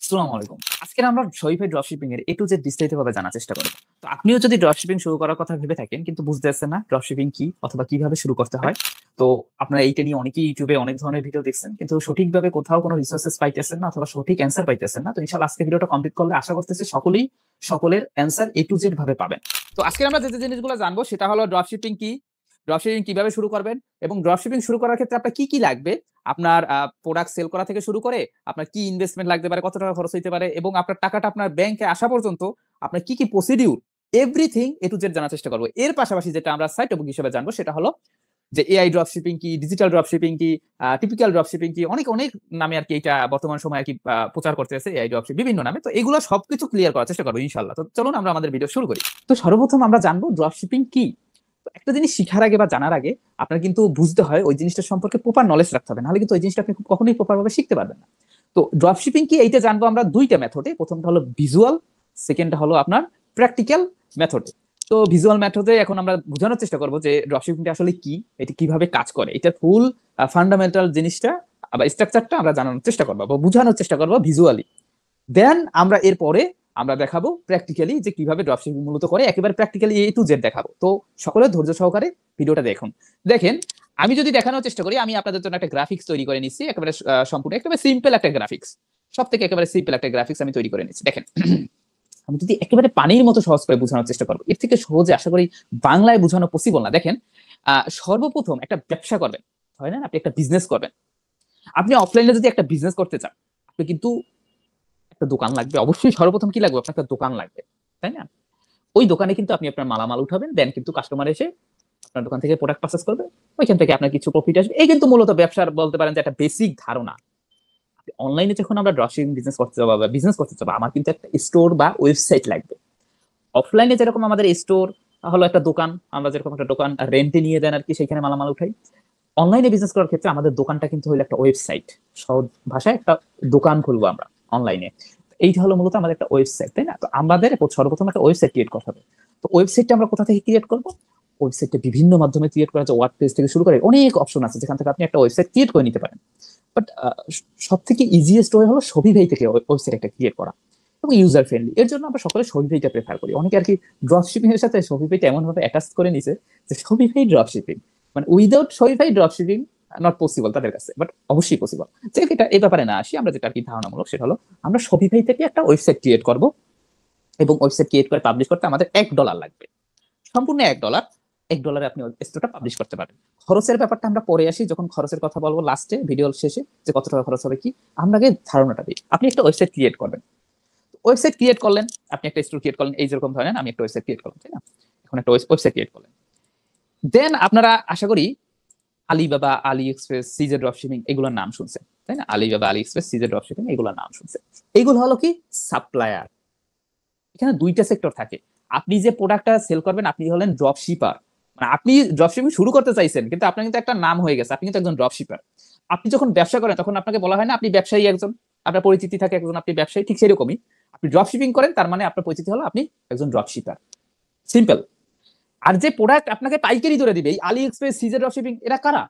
আসসালামু আলাইকুম। আজকের আমরা শরীফের ড্রপশিপিং এর A to Z বিস্তারিতভাবে জানার চেষ্টা করব। তো আপনিও যদি ড্রপশিপিং শুরু করার কথা ভেবে থাকেন কিন্তু বুঝতে পারছেন না ড্রপশিপিং কি অথবা কিভাবে শুরু করতে হয়। তো আপনারা এইটা নিয়ে অনেকেই YouTube এ অনেক ধরনের ভিডিও দেখছেন কিন্তু সঠিকভাবে কোথাও কোনো রিসোর্সেস পাইতেছেন না অথবা সঠিক অ্যান্সার পাইতেছেন না। তো ইনশাআল্লাহ আজকে ভিডিওটা কমপ্লিট করলে আশা করতেছি সকলের অ্যান্সার A to Z ভাবে পাবেন। তো আজকে আমরা যে জিনিসগুলো জানবো সেটা হলো ড্রপশিপিং কি, ড্রপশিপিং কিভাবে শুরু করবেন এবং ড্রপশিপিং শুরু করার ক্ষেত্রে আপনার কি লাগবে? আপনার প্রোডাক্ট সেল করা থেকে শুরু করে আপনার কি ইনভেস্টমেন্ট লাগতে পারে, কত টাকা খরচ হইতে পারে এবং আপনার টাকাটা আপনার ব্যাংকে আসা পর্যন্ত আপনার কি procedure everything A to Z জানার চেষ্টা করব। এর পাশাপাশি যেটা আমরা সাইড টপিক হিসেবে জানবো সেটা হলো যে এআই ড্রপশিপিং কি, ডিজিটাল ড্রপশিপিং কি, টিপিক্যাল ড্রপশিপিং কি, অনেক নামে আর কি এটা বর্তমান সময়ে আর কি প্রচার করতেছে এআই ড্রপশিপ বিভিন্ন নামে। তো এগুলো সবকিছু ক্লিয়ার করার চেষ্টা করবো ইনশাআল্লাহ। তো চলুন আমরা আমাদের ভিডিও শুরু করি। তো সর্বপ্রথম আমরা জানবো ড্রপশিপিং কি। একটা জিনিস শিখার আগে বা জানার আগে আপনার কিন্তু বুঝতে হয় ওই জিনিসটা সম্পর্কে প্রপার নলেজ রাখতে হবে, নাহলে কিন্তু ওই জিনিসটা আপনি কখনোই প্রপার ভাবে শিখতে পারবেন না। তো ড্রপশিপিং কি এইটা জানবো আমরা দুইটা মেথডে। প্রথমটা হলো ভিজুয়াল, সেকেন্ডটা হলো আপনার প্র্যাকটিক্যাল মেথডে। তো ভিজুয়াল মেথডে এখন আমরা বোঝানোর চেষ্টা করবো যে ড্রপশিপিংটা আসলে কি, এটা কিভাবে কাজ করে, এটার ফুল ফান্ডামেন্টাল জিনিসটা বা স্ট্রাকচারটা আমরা জানানোর চেষ্টা করবো বা বোঝানোর চেষ্টা করবো ভিজুয়ালি। দেন আমরা এরপরে আমরা দেখাবো প্র্যাকটিক্যালি যে কিভাবে ড্রপশিপিং মূলত করে, একেবারে প্র্যাকটিক্যালি A to Z দেখাবো। তো সকলে ধৈর্য সহকারে ভিডিওটা দেখুন। দেখেন, আমি যদি দেখানোর চেষ্টা করি, আমি আপনাদের জন্য একটা গ্রাফিক্স তৈরি করে নিচ্ছি, একেবারে সম্পূর্ণ একেবারে সিম্পল একটা গ্রাফিক্স, সব থেকে একেবারে সিম্পল একটা গ্রাফিক্স আমি তৈরি করে নিচ্ছি। দেখেন, আমি যদি একেবারে পানির মতো সহজ করে বোঝানোর চেষ্টা করবো, এর থেকে সহজে আশা করি বাংলায় বোঝানো পসিবল না। দেখেন, সর্বপ্রথম একটা ব্যবসা করবেন, হয় না, আপনি একটা বিজনেস করবেন। আপনি অফলাইনে যদি একটা বিজনেস করতে চান, আপনি কিন্তু একটা দোকান লাগবে, অবশ্যই সর্বপ্রথম কি লাগবে, আপনার একটা দোকান লাগবে, তাই না? ওই দোকানে কিন্তু আপনি আপনার মালামাল উঠাবেন, দেন কিন্তু কাস্টমার এসে আপনার দোকান থেকে প্রোডাক্ট পারচেজ করবে, ওইখান থেকে আপনার কিছু প্রফিট আসবে। এই কিন্তু মূলত ব্যবসার বলতে পারেন যে একটা বেসিক ধারণা। অনলাইনে যখন আমরা ড্রপশিপিং বিজনেস করতে যাবো বা বিজনেস করতে যাবো, আমার কিন্তু একটা স্টোর বা ওয়েবসাইট লাগবে। অফলাইনে যেরকম আমাদের স্টোর হলো একটা দোকান, আমরা যেরকম একটা দোকান রেন্টে নিয়ে দেন আর কি, সেখানে মালামাল উঠাই। অনলাইনে বিজনেস করার ক্ষেত্রে আমাদের দোকানটা কিন্তু হলো একটা ওয়েবসাইট, সহজ ভাষায় একটা দোকান খুলবো আমরা অনলাইনে। এইটা হলো মূলত আমাদের একটা ওয়েবসাইট, তাই না? তো আমাদের সর্বপ্রথম একটা ওয়েবসাইট ক্রিয়েট করতে হবে। তো ওয়েবসাইটটা আমরা কোথা থেকে ক্রিয়েট করবো? ওয়েবসাইটটা বিভিন্ন মাধ্যমে ক্রিয়েট করা যায়, ওয়ার্ডপ্রেস থেকে শুরু করে অনেক অপশন আছে যেখান থেকে আপনি একটা ওয়েবসাইট ক্রিয়েট করে নিতে পারেন। বাট সব থেকে ইজিয়েস্ট ওয়ে হলো শপিফাই থেকে ওয়েবসাইট একটা ক্রিয়েট করা এবং ইউজার ফ্রেন্ডলি। এর জন্য আমরা সকলে শপিফাইটা প্রেফার করি। অনেকে আর কি ড্রপশিপিং এর সাথে শপিফাইটা এমন ভাবে অ্যাটাচ করে নিছে যে শপিফাই ড্রপশিপিং, মানে without Shopify dropshipping not possible তাদের কাছে, বাট অবশ্যই পসিবল। যে এটা এই ব্যাপারে না আসি, আমরা যেটা আর কি ধারণামূলক সেটা হলো আমরা শপিফাই থেকে একটা ওয়েবসাইট ক্রিয়েট করব এবং ওয়েবসাইট ক্রিয়েট করে পাবলিশ করতে আমাদের $1 লাগবে, সম্পূর্ণ $1। $1 আপনি স্টোরটা পাবলিশ করতে পারেন। খরচের ব্যাপারটা আমরা পরে আসি, যখন খরচের কথা বলবো লাস্টে ভিডিওর শেষে যে কত টাকা খরচ হবে কি। আমরা আগে ধারণাটা দিই। আপনি একটা ওয়েবসাইট ক্রিয়েট করবেন, ওয়েবসাইট ক্রিয়েট করলেন, আপনি একটা স্টোর ক্রিয়েট করলেন, এই যেরকম ধরেন আমি একটা ওয়েবসাইট ক্রিয়েট করলাম, তাই না? এখন একটা ওয়েবসাইট ক্রিয়েট করলেন, দেন আপনারা আশা করি আলিবাবা, আলি এক্সপ্রেস, সিজে ড্রপশিপিং এগুলোর নাম শুনছেন, তাই না? আলিবাবা, আলি এক্সপ্রেস, সিজে ড্রপশিপিং এগুলোর নাম শুনছেন। এগুলো হলো কি সাপ্লায়ার। এখানে দুইটা সেক্টর থাকে। আপনি যে প্রোডাক্টটা সেল করবেন আপনি হলেন ড্রপ শিপার, মানে আপনি ড্রপশিপিং শুরু করতে চাইছেন কিন্তু আপনার কিন্তু একটা নাম হয়ে গেছে, আপনি কিন্তু একজন ড্রপ শিপার। আপনি যখন ব্যবসা করেন তখন আপনাকে বলা হয় না আপনি ব্যবসায়ী একজন, আপনার পরিচিতি থাকে একজন আপনি ব্যবসায়ী, ঠিক সেরকমই আপনি ড্রপ শিপিং করেন, তার মানে আপনার পরিচিতি হলো আপনি একজন ড্রপ শিপার, সিম্পল। আর যে প্রোডাক্ট আপনাকে পাইকারি ধরে দিবে, এই আলি এক্সপ্রেস, সিজে ড্রপশিপিং, এরা কারা?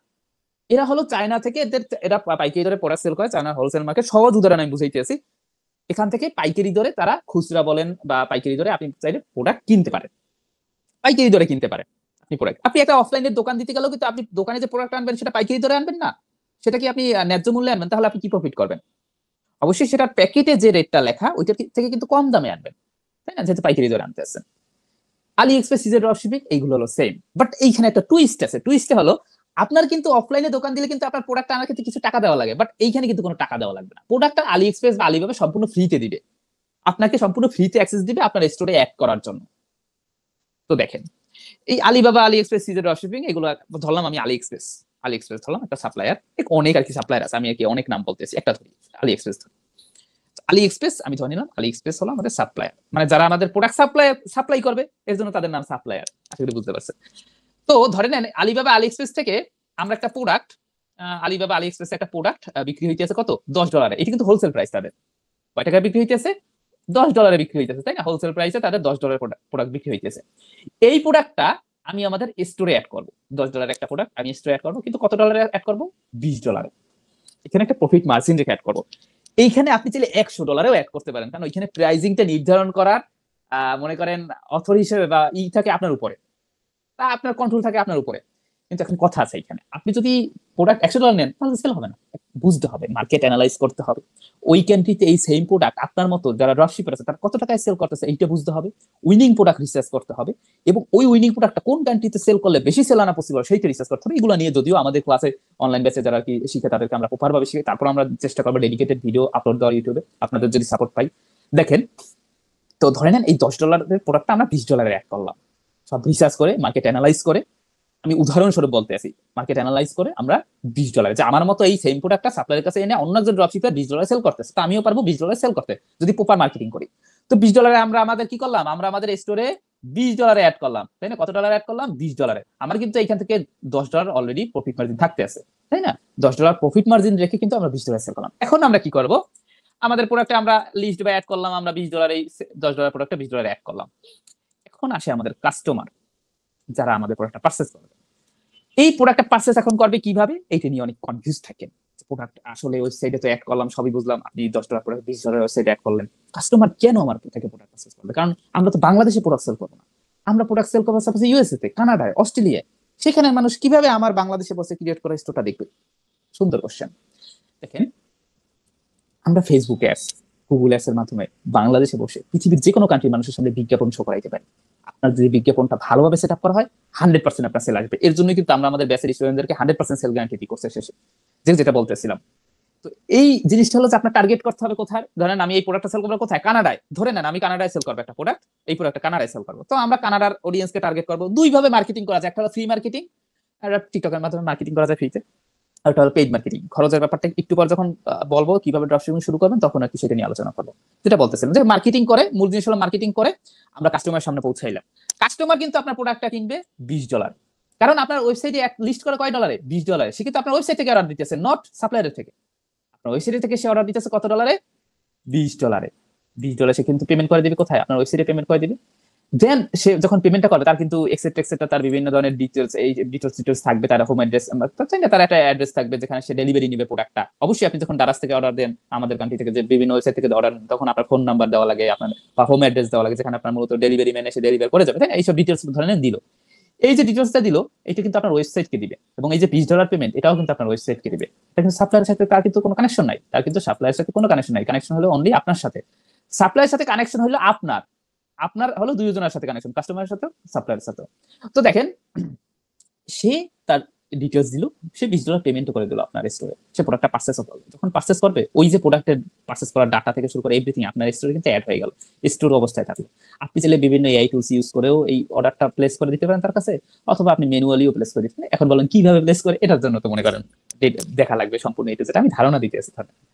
এরা হলো চায়না থেকে, এরা পাইকারি দরে প্রোডাক্ট সেল করে, চায়না হোলসেল মার্কেট। সহজ উদাহরণ আমি বুঝাইতেছি, এখান থেকে পাইকারি দরে তারা খুচরা বলেন বা পাইকারি দরে আপনি চাইলে প্রোডাক্ট কিনতে পারেন, পাইকারি দরে কিনতে পারেন। আপনি প্রোডাক্ট, আপনি একটা অফলাইনের দোকান দিতে গেলেও কিন্তু আপনি দোকানে যে প্রোডাক্ট আনবেন সেটা পাইকারি দরে আনবেন না, সেটা কি আপনি ন্যায্য মূল্যে আনবেন? তাহলে আপনি কি প্রফিট করবেন? অবশ্যই সেটার প্যাকেটে যে রেটটা লেখা ওইটা থেকে কিন্তু কম দামে আনবেন, তাই না, যেহেতু পাইকারি দরে আনতে আছেন। আলি এক্সপ্রেস, সিজে ড্রপশিপিং এইগুলো হলো সেম, বাট এইখানে একটা টুইস্ট আছে। টুইস্টে হলো আপনার কিন্তু অফলাইনে দোকান দিলে কিন্তু আপনার প্রোডাক্ট আনার ক্ষেত্রে কিছু টাকা দেওয়া লাগে, বাট এইখানে কিন্তু কোনো টাকা দেওয়া লাগবে না। প্রোডাক্টটা আলি এক্সপ্রেস বা আলিবাবা সম্পূর্ণ ফ্রিতে দিবে, আপনাকে সম্পূর্ণ ফ্রিতে অ্যাক্সেস দিবে আপনার স্টোরে অ্যাড করার জন্য। তো দেখেন, এই আলিবাবা, আলি এক্সপ্রেস, সিজে ড্রপশিপিং এগুলো ধরলাম আমি আলি এক্সপ্রেস। আলি এক্সপ্রেস ধরলাম একটা সাপ্লায়ার, অনেক আর কি সাপ্লায়ার আছে, আমি আর কি অনেক নাম বলতেছি, একটা ধরি আলি এক্সপ্রেস। আলি এক্সপ্রেস আমি ধরে নিলাম, আলি এক্সপ্রেস হলো আমাদের সাপ্লায়ার, মানে যারা আমাদের প্রোডাক্ট সাপ্লাই করবে এর জন্য তাদের নাম সাপ্লায়ার। আশা করি বুঝতে পারছেন। তো ধরে নেন আলিবাবা, আলি এক্সপ্রেস থেকে আমরা একটা প্রোডাক্ট, আলিবাবা, আলি এক্সপ্রেস একটা প্রোডাক্ট বিক্রি হইতেছে কত, $10। এটা কিন্তু হোলসেল প্রাইস তাদের। কয় টাকায় বিক্রি হইতেছে? $10 বিক্রি হইতেছে, তাই না? হোলসেল প্রাইসে তাদের $10 প্রোডাক্ট বিক্রি হইতেছে। এই প্রোডাক্টটা আমি আমাদের স্টোরে অ্যাড করবো। $10 একটা প্রোডাক্ট আমি স্টোরে অ্যাড করবো, কিন্তু কত ডলারে অ্যাড করবো? $20। এখানে একটা প্রফিট মার্জিন রেখে অ্যাড করবো। এইখানে আপনি চাইলে $100 অ্যাড করতে পারেন, কারণ ওইখানে প্রাইজিংটা নির্ধারণ করার মনে করেন অথর হিসেবে বা থাকে আপনার উপরে, তা আপনার কন্ট্রোল থাকে আপনার উপরে। কিন্তু এখন কথা আছে এখানে, আপনি যদি প্রোডাক্ট $100 নেন তাহলে সেল হবে না। বুঝতে হবে, মার্কেট অ্যানালাইজ করতে হবে, ওই কান্ট্রিতে এই সেম প্রোডাক্ট আপনার মতো যারা ড্রপশিপার আছে তারা কত টাকায় সেল করতেছে এইটা বুঝতে হবে, উইনিং প্রোডাক্ট রিসার্চ করতে হবে, এবং ওই উইনিং প্রোডাক্টটা কোন কান্ট্রিতে সেল করলে বেশি সেল আনা পসিবল সেইটা রিসার্চ করতে হবে। এগুলো নিয়ে যদিও আমাদের ক্লাসে অনলাইন বেসে যারা কি শিখে তাদেরকে আমরা প্রপার ভাবে শিখে তারপর আমরা চেষ্টা করবো ডেডিকেটেড ভিডিও আপলোড দেওয়ার ইউটিউবে, আপনাদের যদি সাপোর্ট পাই। দেখেন, তো ধরে নেন এই $10 প্রোডাক্টটা আমরা $20 অ্যাড করলাম, সব রিসার্চ করে মার্কেট অ্যানালাইজ করে, আমি উদাহরণস্বরূপ বলতে আছি, মার্কেট অ্যানালাইজ করে আমরা $20, যে আমার মতো এই সেম প্রোডাক্টটা সাপ্লাইয়ের কাছে এনে অন্য একজন ড্রপশিপার $20 সেল করতেছে, তো আমিও পারবো $20 সেল করতে যদি প্রপার মার্কেটিং করি। তো $20 আমরা আমাদের কি করলাম, আমরা আমাদের স্টোরে $20 অ্যাড করলাম, তাই না? কত ডলার অ্যাড করলাম? $20। আমার কিন্তু এখান থেকে $10 অলরেডি প্রফিট মার্জিন থাকতে আছে, তাই না? $10 প্রফিট মার্জিন রেখে কিন্তু আমরা $20 সেল করলাম। এখন আমরা কি করব, আমাদের প্রোডাক্টে আমরা লিস্ট বাই অ্যাড করলাম, আমরা $20 এই $10 প্রোডাক্টে $20 অ্যাড করলাম। এখন আসে আমাদের কাস্টমার যারা আমাদের প্রোডাক্টটা পারচেজ করবে। এই প্রোডাক্টটা পারচেজ এখন করবে কিভাবে, এইটা নিয়ে অনেক কনফিউজ থাকেন। প্রোডাক্ট আসলে ওয়েবসাইটে তো অ্যাড করলাম, সবই বুঝলাম, আপনি $10 প্রোডাক্ট $20 ওয়েবসাইটে অ্যাড করলেন, কাস্টমার কেন আমার থেকে প্রোডাক্ট পারচেজ করবে? কারণ আমরা তো বাংলাদেশে প্রোডাক্ট সেল করবো না, আমরা প্রোডাক্ট সেল করবো সাপোজ ইউএসএ তে, কানাডায়, অস্ট্রেলিয়ায়। সেখানে মানুষ কিভাবে আমার বাংলাদেশে বসে ক্রিয়েট করা স্টোরটা দেখবে? সুন্দর কোশ্চেন। দেখেন, আমরা ফেসবুক অ্যাডস, গুগল অ্যাডস এর মাধ্যমে বাংলাদেশে বসে পৃথিবীর যে কোনো কান্ট্রির মানুষের সামনে বিজ্ঞাপন শো করাইতে পারি। আপনার যদি বিজ্ঞাপনটা ভালোভাবে সেট আপ করা হয় 100% আপনার সেল আসবে। এর জন্য কিন্তু আমরা আমাদের ব্যাচের স্টুডেন্টদেরকে 100% সেল গ্যারান্টি দিই কোর্সের শেষে, যেটা বলতেছিলাম। তো এই জিনিসটা হলো যে আপনার টার্গেট করতে হবে কোথায়। ধরেন আমি এই প্রোডাক্টটা সেল করবো কোথায়, কানাডায়। ধরে নেন আমি কানাডায় সেল করবো একটা প্রোডাক্ট, এই প্রোডাক্টটা কানাডায় সেল করবো, তো আমরা কানাডার অডিয়েন্সকে টার্গেট করবো। দুই ভাবে মার্কেটিং করা যায়, একটা হলো ফ্রি মার্কেটিং, আর টিকটকের মাধ্যমে মার্কেটিং করা যায় ফ্রিতে, আর একটা হলো পেইড মার্কেটিং। খরচের ব্যাপারটা একটু পর যখন বলবো কিভাবে ড্রপশিপিং শুরু করবেন তখন আর কি সেটা নিয়ে আলোচনা করবো। যেটা বলতেছিলাম যে মার্কেটিং করে, মূল জিনিস হলো মার্কেটিং করে আমরা কাস্টমারের সামনে পৌঁছাইলাম। কাস্টমার কিন্তু আপনার প্রোডাক্টটা কিনবে $20, কারণ আপনার ওয়েবসাইটে লিস্ট করে কয় ডলারে, $20। সে কিন্তু আপনার ওয়েবসাইট থেকে অর্ডার দিতেছে, নট সাপ্লায়ারের থেকে। আপনার ওয়েবসাইট থেকে সে অর্ডার দিতেছে কত ডলারে, $20। $20 সে কিন্তু পেমেন্ট করে দিবে কোথায়, আপনার ওয়েবসাইটে পেমেন্ট করে দিবে। দেন সে যখন পেমেন্টটা করবে তার কিন্তু এক্সেট্রা তার বিভিন্ন ধরনের ডিটেলস, এই ডিটেলস থাকবে, তার হোম অ্যাড্রেস, তার একটা অ্যাড্রেস থাকবে যেখানে সে ডেলিভারি নিবে প্রোডাক্টটা। অবশ্যই আপনি যখন দারাজ থেকে অর্ডার দেন, আমাদের কান্ট্রি থেকে যে বিভিন্ন ওয়েবসাইট থেকে অর্ডার, তখন আপনার ফোন নাম্বার দেওয়া লাগে, আপনার বা হোম অ্যাড্রেস দেওয়া লাগে, যেখানে আপনার মূলত ডেলিভারি ম্যান এসে ডেলিভার করে যাবে, তাই না? এইসব ডিটেলস ধরনের দিল। এই যে ডিটেলসটা দিল, এটা কিন্তু আপনার ওয়েবসাইটকে দিবে, এবং এই যে $20 পেমেন্ট এটাও কিন্তু আপনার ওয়েবসাইটকে দিবে। এটা কিন্তু সাপ্লায়ারের সাথে তার কিন্তু কোনো কানেকশন নাই, তার কিন্তু সাপ্লায়ারের সাথে কোনো কানেকশন নাই, কানেকশন হলো অনলি আপনার সাথে। সাপ্লায়ারের সাথে কানেকশন হলো আপনার, আপনার হলো দুইজনের সাথে কানেকশন, কাস্টমারের সাথে, সাপ্লায়ারের সাথে। তো দেখেন, সে তার ডিটেলস দিল, সে $20 পেমেন্ট করে দিল আপনার স্টোরে, সে প্রোডাক্টটা পারচেস করবে। যখন পারচেস করবে, ওই যে প্রোডাক্টের পারচেস করার ডাটা থেকে শুরু করে এভরিথিং আপনার স্টোরে কিন্তু অ্যাড হয়ে গেল, স্টোর অবস্থায় থাকলো। আপনি চাইলে বিভিন্ন এআই টুলস ইউজ করেও এই অর্ডারটা প্লেস করে দিতে পারেন তার কাছে, অথবা আপনি ম্যানুয়ালিও প্লেস করে দিতে পারেন। এখন বলেন কিভাবে প্লেস করে, এটার জন্য তো মনে করেন দেখা লাগবে সম্পূর্ণ, এটা যেটা আমি ধারণা দিতে আছি।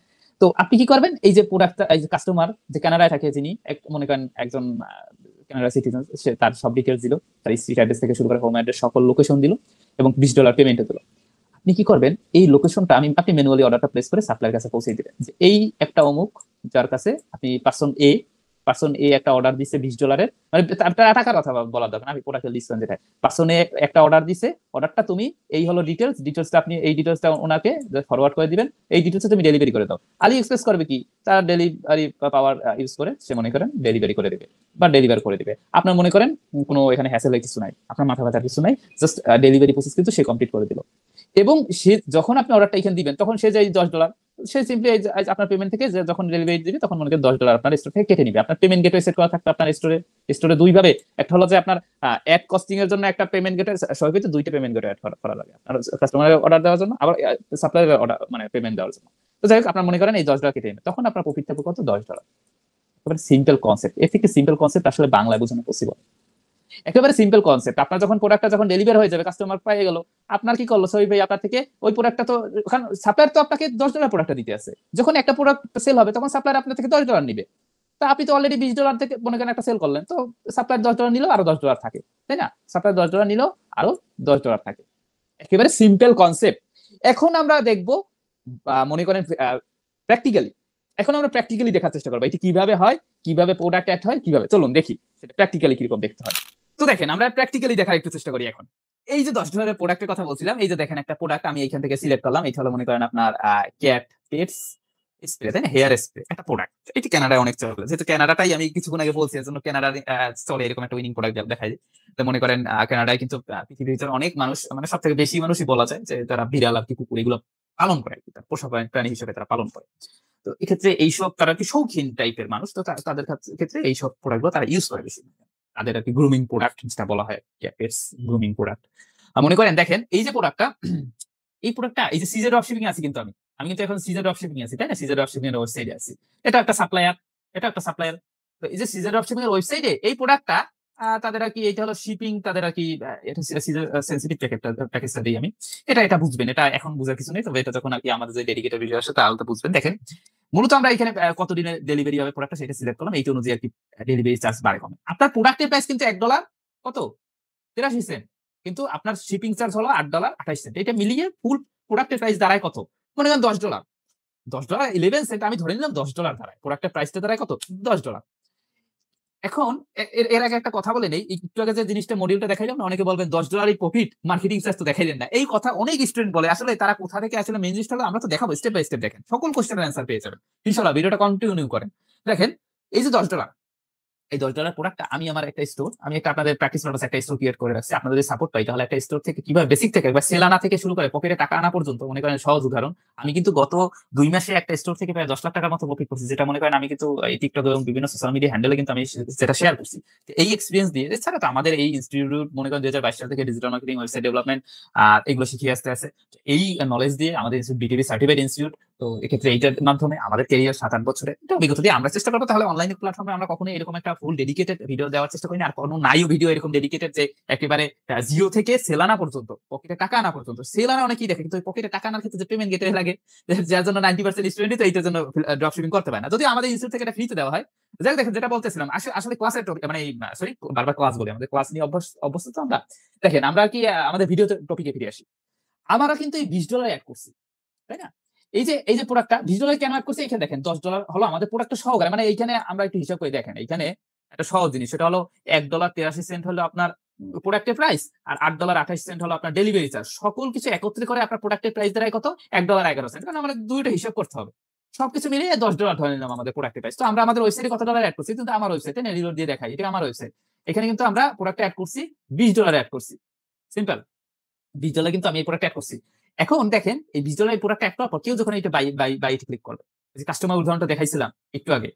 তো আপনি কি করবেন, এই যে প্রোডাক্টটা, এই যে কাস্টমার যে কানাডায় থাকে, যিনি মনে করেন একজন কানাডা সিটিজেন, সে তার সব ডিটেলস দিল, তার স্ট্রিট অ্যাড্রেস থেকে শুরু করে হোম অ্যাড্রেস সকল লোকেশন দিল, এবং $20 পেমেন্ট দিল। আপনি কি করবেন, এই লোকেশনটা আপনি ম্যানুয়ালি অর্ডারটা প্লেস করে সাপ্লায়ার কাছে পৌঁছে দিবেন, যে এই একটা অমুক যার কাছে আপনি পার্সন এ একটা অর্ডার দিছে $20, মানে তার টাকার কথা বলা দরকার না, আমি প্রোডাক্টের লিস্ট যেটা, পার্সন এ একটা অর্ডার দিছে, অর্ডারটা তুমি এই হলো ডিটেলসটা আপনি এই ডিটেলসটা ওনাকে ফরওয়ার্ড করে দিবেন, এই ডিটেলসটা তুমি ডেলিভারি করে দাও। আলি এক্সপ্রেস করবে কি, তার ডেলিভারি পাওয়ার ইউজ করে সে মনে করেন ডেলিভারি করে দেবে বা ডেলিভার করে দিবে। আপনার মনে করেন কোনো এখানে হ্যাসেলের কিছু নাই, আপনার মাথা ব্যথার কিছু নাই, জাস্ট ডেলিভারি প্রসেস কিন্তু সে কমপ্লিট করে দিল। এবং সে যখন আপনি অর্ডারটা এখানে দিবেন তখন সে যে $10, সে সিম্পলি আপনার পেমেন্ট থেকে যখন ডেলিভারি দিবে তখন মনে করেন $10 আপনার স্টোর থেকে কেটে নিবে। আপনার পেমেন্ট গেটওয়ে সেট করা থাকবে আপনার স্টোরে দুই ভাবে, একটা হলো যে আপনার অ্যাড কস্টিং এর জন্য একটা পেমেন্ট গেটওয়ে, সবাই কিন্তু দুইটা পেমেন্ট গেটওয়ে অ্যাড করা লাগে, আপনার কাস্টমারের অর্ডার দেওয়ার জন্য, আবার সাপ্লায়ারের অর্ডার মানে পেমেন্ট দেওয়ার জন্য। তো যাই হোক, আপনার মনে করেন এই $10 কেটে নেবে, তখন আপনার প্রফিট থাকবে কত, $10। একেবারে সিম্পল কনসেপ্ট, এর থেকে সিম্পল কনসেপ্ট আসলে বাংলায় বোঝানো পসিবল। একেবারে সিম্পল কনসেপ্ট। আপনার যখন প্রোডাক্টটা যখন ডেলিভার হয়ে যাবে, কাস্টমার পেয়ে গেল, আপনার কি করলো সহি ভাই, আপনার থেকে ওই প্রোডাক্টটা তো সাপ্লায়ার তো আপনাকে $10 প্রোডাক্টটা দিতে আছে, যখন একটা প্রোডাক্ট সেল হবে তখন সাপ্লায়ার আপনার থেকে $10 নিবে। তা আপনি তো অলরেডি $20 থেকে মনে করেন একটা সেল করলেন, তো সাপ্লায়ার $10 নিল, আরো $10 থাকে, তাই না? সাপ্লায়ার $10 নিল, আরো $10 থাকে। একেবারে সিম্পল কনসেপ্ট। এখন আমরা দেখবো মনে করেন প্র্যাকটিক্যালি, এখন আমরা প্র্যাকটিক্যালি দেখার চেষ্টা করবো এটি কিভাবে হয়, কিভাবে প্রোডাক্ট অ্যাড হয়, কিভাবে, চলুন দেখি সেটা প্র্যাকটিক্যালি কিরকম দেখতে হয়। তো দেখেন, আমরা প্র্যাকটিক্যালি দেখার একটু চেষ্টা করি এখন। এই যে $10 প্রোডাক্টের কথা বলছিলাম, এই যে দেখেন একটা প্রোডাক্ট আমি এখান থেকে সিলেক্ট করলাম, এটা হলো মনে করেন আপনার ক্যাট পেটস, স্প্রে, তাই না? হেয়ার স্প্রে একটা প্রোডাক্ট, এটি কানাডায় অনেক চলে, যেহেতু কানাডাটাই আমি কিছুক্ষণ আগে বলছি, এর জন্য কানাডার চলে এরকম একটা উইনিং প্রোডাক্ট দেখাই যায়। তো মনে করেন কানাডায় কিন্তু পৃথিবীর ভিতরে অনেক মানুষ, মানে সব থেকে বেশি মানুষই বলা যায় যে তারা বিড়াল আর কি কুকুর এগুলো পালন করে আর কি, তার পোষা প্রাণী হিসেবে তারা পালন করে। তো এক্ষেত্রে এইসব তারা কি শৌখিন টাইপের মানুষ, তো তাদের ক্ষেত্রে এইসব প্রোডাক্ট গুলো তারা ইউজ করে বেশি। তাদের আর কি গ্রুমিং প্রোডাক্ট যেটা বলা হয়, পেটস গ্রুমিং প্রোডাক্ট। মনে করেন দেখেন এই যে প্রোডাক্টটা, এই প্রোডাক্টটা, এই যে সিজার ড্রপ শিপিং আছে কিন্তু আমি কিন্তু এখন সিজার ড্রপ শিপিং আছি, তাই না? সিজার ড্রপ শিপিং এর ওয়েবসাইটে আছি। এটা একটা সাপ্লায়ার, এটা একটা সাপ্লায়ার। তো এই যে সিজার ড্রপ শিপিং এর ওয়েবসাইটে এই প্রোডাক্টটা তাদের আর কি, এটা হলো শিপিং তাদের আর কি, এটা সিজার সেনসিটিভ প্যাকেজটা দিই আমি। এটা বুঝবেন, এটা এখন বুঝার কিছু নেই, তবে এটা যখন আর কি আমাদের যে ডেডিকেটেড ভিডিও আসে তাহলে তো বুঝবেন। দেখেন মূলত আমরা এখানে কত দিনের ডেলিভারি হবে প্রোডাক্টটা সেটা সিলেক্ট করলাম, এইটা অনুযায়ী আর কি ডেলিভারি চার্জ বাড়ে কমে। আপনার প্রোডাক্টের প্রাইস কিন্তু $1 কত 83 সেন্ট, কিন্তু আপনার শিপিং চার্জ হলো $8.28। এটা মিলিয়ে ফুল প্রোডাক্টের প্রাইস দাঁড়ায় কত? মনে করেন $10। $10 11 সেন্ট আমি ধরে নিলাম $10 দাঁড়ায়, প্রোডাক্টের প্রাইসটা দাঁড়ায় কত? $10। এখন এর আগে একটা কথা বলে নেই, একটু আগে যে জিনিসটা মডিউলটা দেখাইলাম না, অনেকে বলবেন $10 প্রফিট, মার্কেটিং চার্জ তো দেখাইলেন না। এই কথা অনেক স্টুডেন্ট বলে, আসলে তারা কোথা থেকে আসলে মেইন জিনিসটা হলো আমরা তো দেখাবো স্টেপ বাই স্টেপ, দেখেন সকল কোশ্চেনের অ্যান্সার পেয়ে যাবেন ইনশাআল্লাহ। ভিডিওটা কন্টিনিউ করেন। দেখেন এই যে $10, এই $10 প্রোডাক্টটা আমি আমার একটা স্টোর, আমি একটা আপনাদের প্র্যাকটিস নোটস একটা স্টোর ক্রিয়েট করে রাখছি। আপনাদের যদি সাপোর্ট পাই তাহলে একটা স্টোর থেকে কিভাবে বেসিক থেকে একবার সেল আনা থেকে শুরু করে পকেটে টাকা আনা পর্যন্ত, মনে করেন সহজ উদাহরণ, আমি কিন্তু গত 2 মাসে একটা স্টোর থেকে প্রায় 10 লাখ টাকার মতো প্রফিট করছি, যেটা মনে করেন আমি কিন্তু এই টিকটক এবং বিভিন্ন সোশ্যাল মিডিয়া হ্যান্ডেলে কিন্তু আমি যেটা শেয়ার করছি। এই এক্সপিরিয়েন্স দিয়ে, এছাড়া তো আমাদের এই ইনস্টিটিউট মনে করেন 2022 সাল থেকে ডিজিটাল মার্কেটিং, ওয়েবসাইট ডেভেলপমেন্ট এগুলো শিখিয়ে আসতে আছে। এই নলেজ দিয়ে আমাদের বিটিভি সার্টিফাইড ইনস্টিটিউট, তো এক্ষেত্রে এইটার মাধ্যমে আমাদের ক্যারিয়ার 7-8 বছরে এটা অভিজ্ঞতা দিয়ে আমরা চেষ্টা করবো। তাহলে অনলাইন প্ল্যাটফর্মে আমরা কখনোই এরকম একটা ফুল ডেডিকেটেড ভিডিও দেওয়ার চেষ্টা করি না, আর কোনো নাইও ভিডিও এরকম ডেডিকেটেড যে একেবারে জিরো থেকে সেল আনা পর্যন্ত, পকেটে টাকা আনা পর্যন্ত। সেল আনা অনেকেই দেখে, কিন্তু পকেটে টাকা আনার ক্ষেত্রে যে পেমেন্ট গেটওয়ে লাগে, যার জন্য 90% স্টুডেন্টই তো এইটার জন্য ড্রপ শিপিং করতে পারে না, যদি আমাদের ইনস্টিটিউট থেকে এটা ফ্রিতে দেওয়া হয়। যাই দেখেন যেটা বলতেছিলাম, আসলে ক্লাসের মানে সরি বারবার ক্লাস বলি, আমাদের ক্লাস নিয়ে অভ্যস্ত তো আমরা। দেখেন আমরা কি আমাদের ভিডিও টপিকে ফিরে আসি। আমরা কিন্তু এই $20 অ্যাড করছি, তাই না? এই যে প্রোডাক্টটা $20 কেন অ্যাড করছি, এখানে দেখেন $10 হলো আমাদের প্রোডাক্টটা সহকারে, মানে এইখানে আমরা একটু হিসাব করে দেখেন, এইখানে একটা সহজ জিনিস, সেটা হলো $1.83 হলো আপনার প্রোডাক্টের প্রাইস, আর $8.28 হলো আপনার ডেলিভারি চার্জ। সকল কিছু একত্রে করে আপনার প্রোডাক্টের প্রাইস দাঁড়ায় কত? $1.11। কারণ আমাদের দুইটা হিসাব করতে হবে, সবকিছু মিলিয়ে $10 ধরে নিলাম আমাদের প্রোডাক্টের প্রাইস। তো আমরা আমাদের ওয়েবসাইটে কত ডলার অ্যাড করছি, কিন্তু আমার ওয়েবসাইটে রিলোড দিয়ে দেখাই, এটা আমার ওয়েবসাইট। এখানে কিন্তু আমরা প্রোডাক্টে অ্যাড করছি $20 অ্যাড করছি, সিম্পল। $20 কিন্তু আমি এই প্রোডাক্ট অ্যাড করছি। এখন দেখেন এই $20 এই প্রোডাক্ট অ্যাড করার পর কেউ যখন এটা বাইতে ক্লিক করবে, যে কাস্টমার উদাহরণটা দেখাইছিলাম একটু আগে,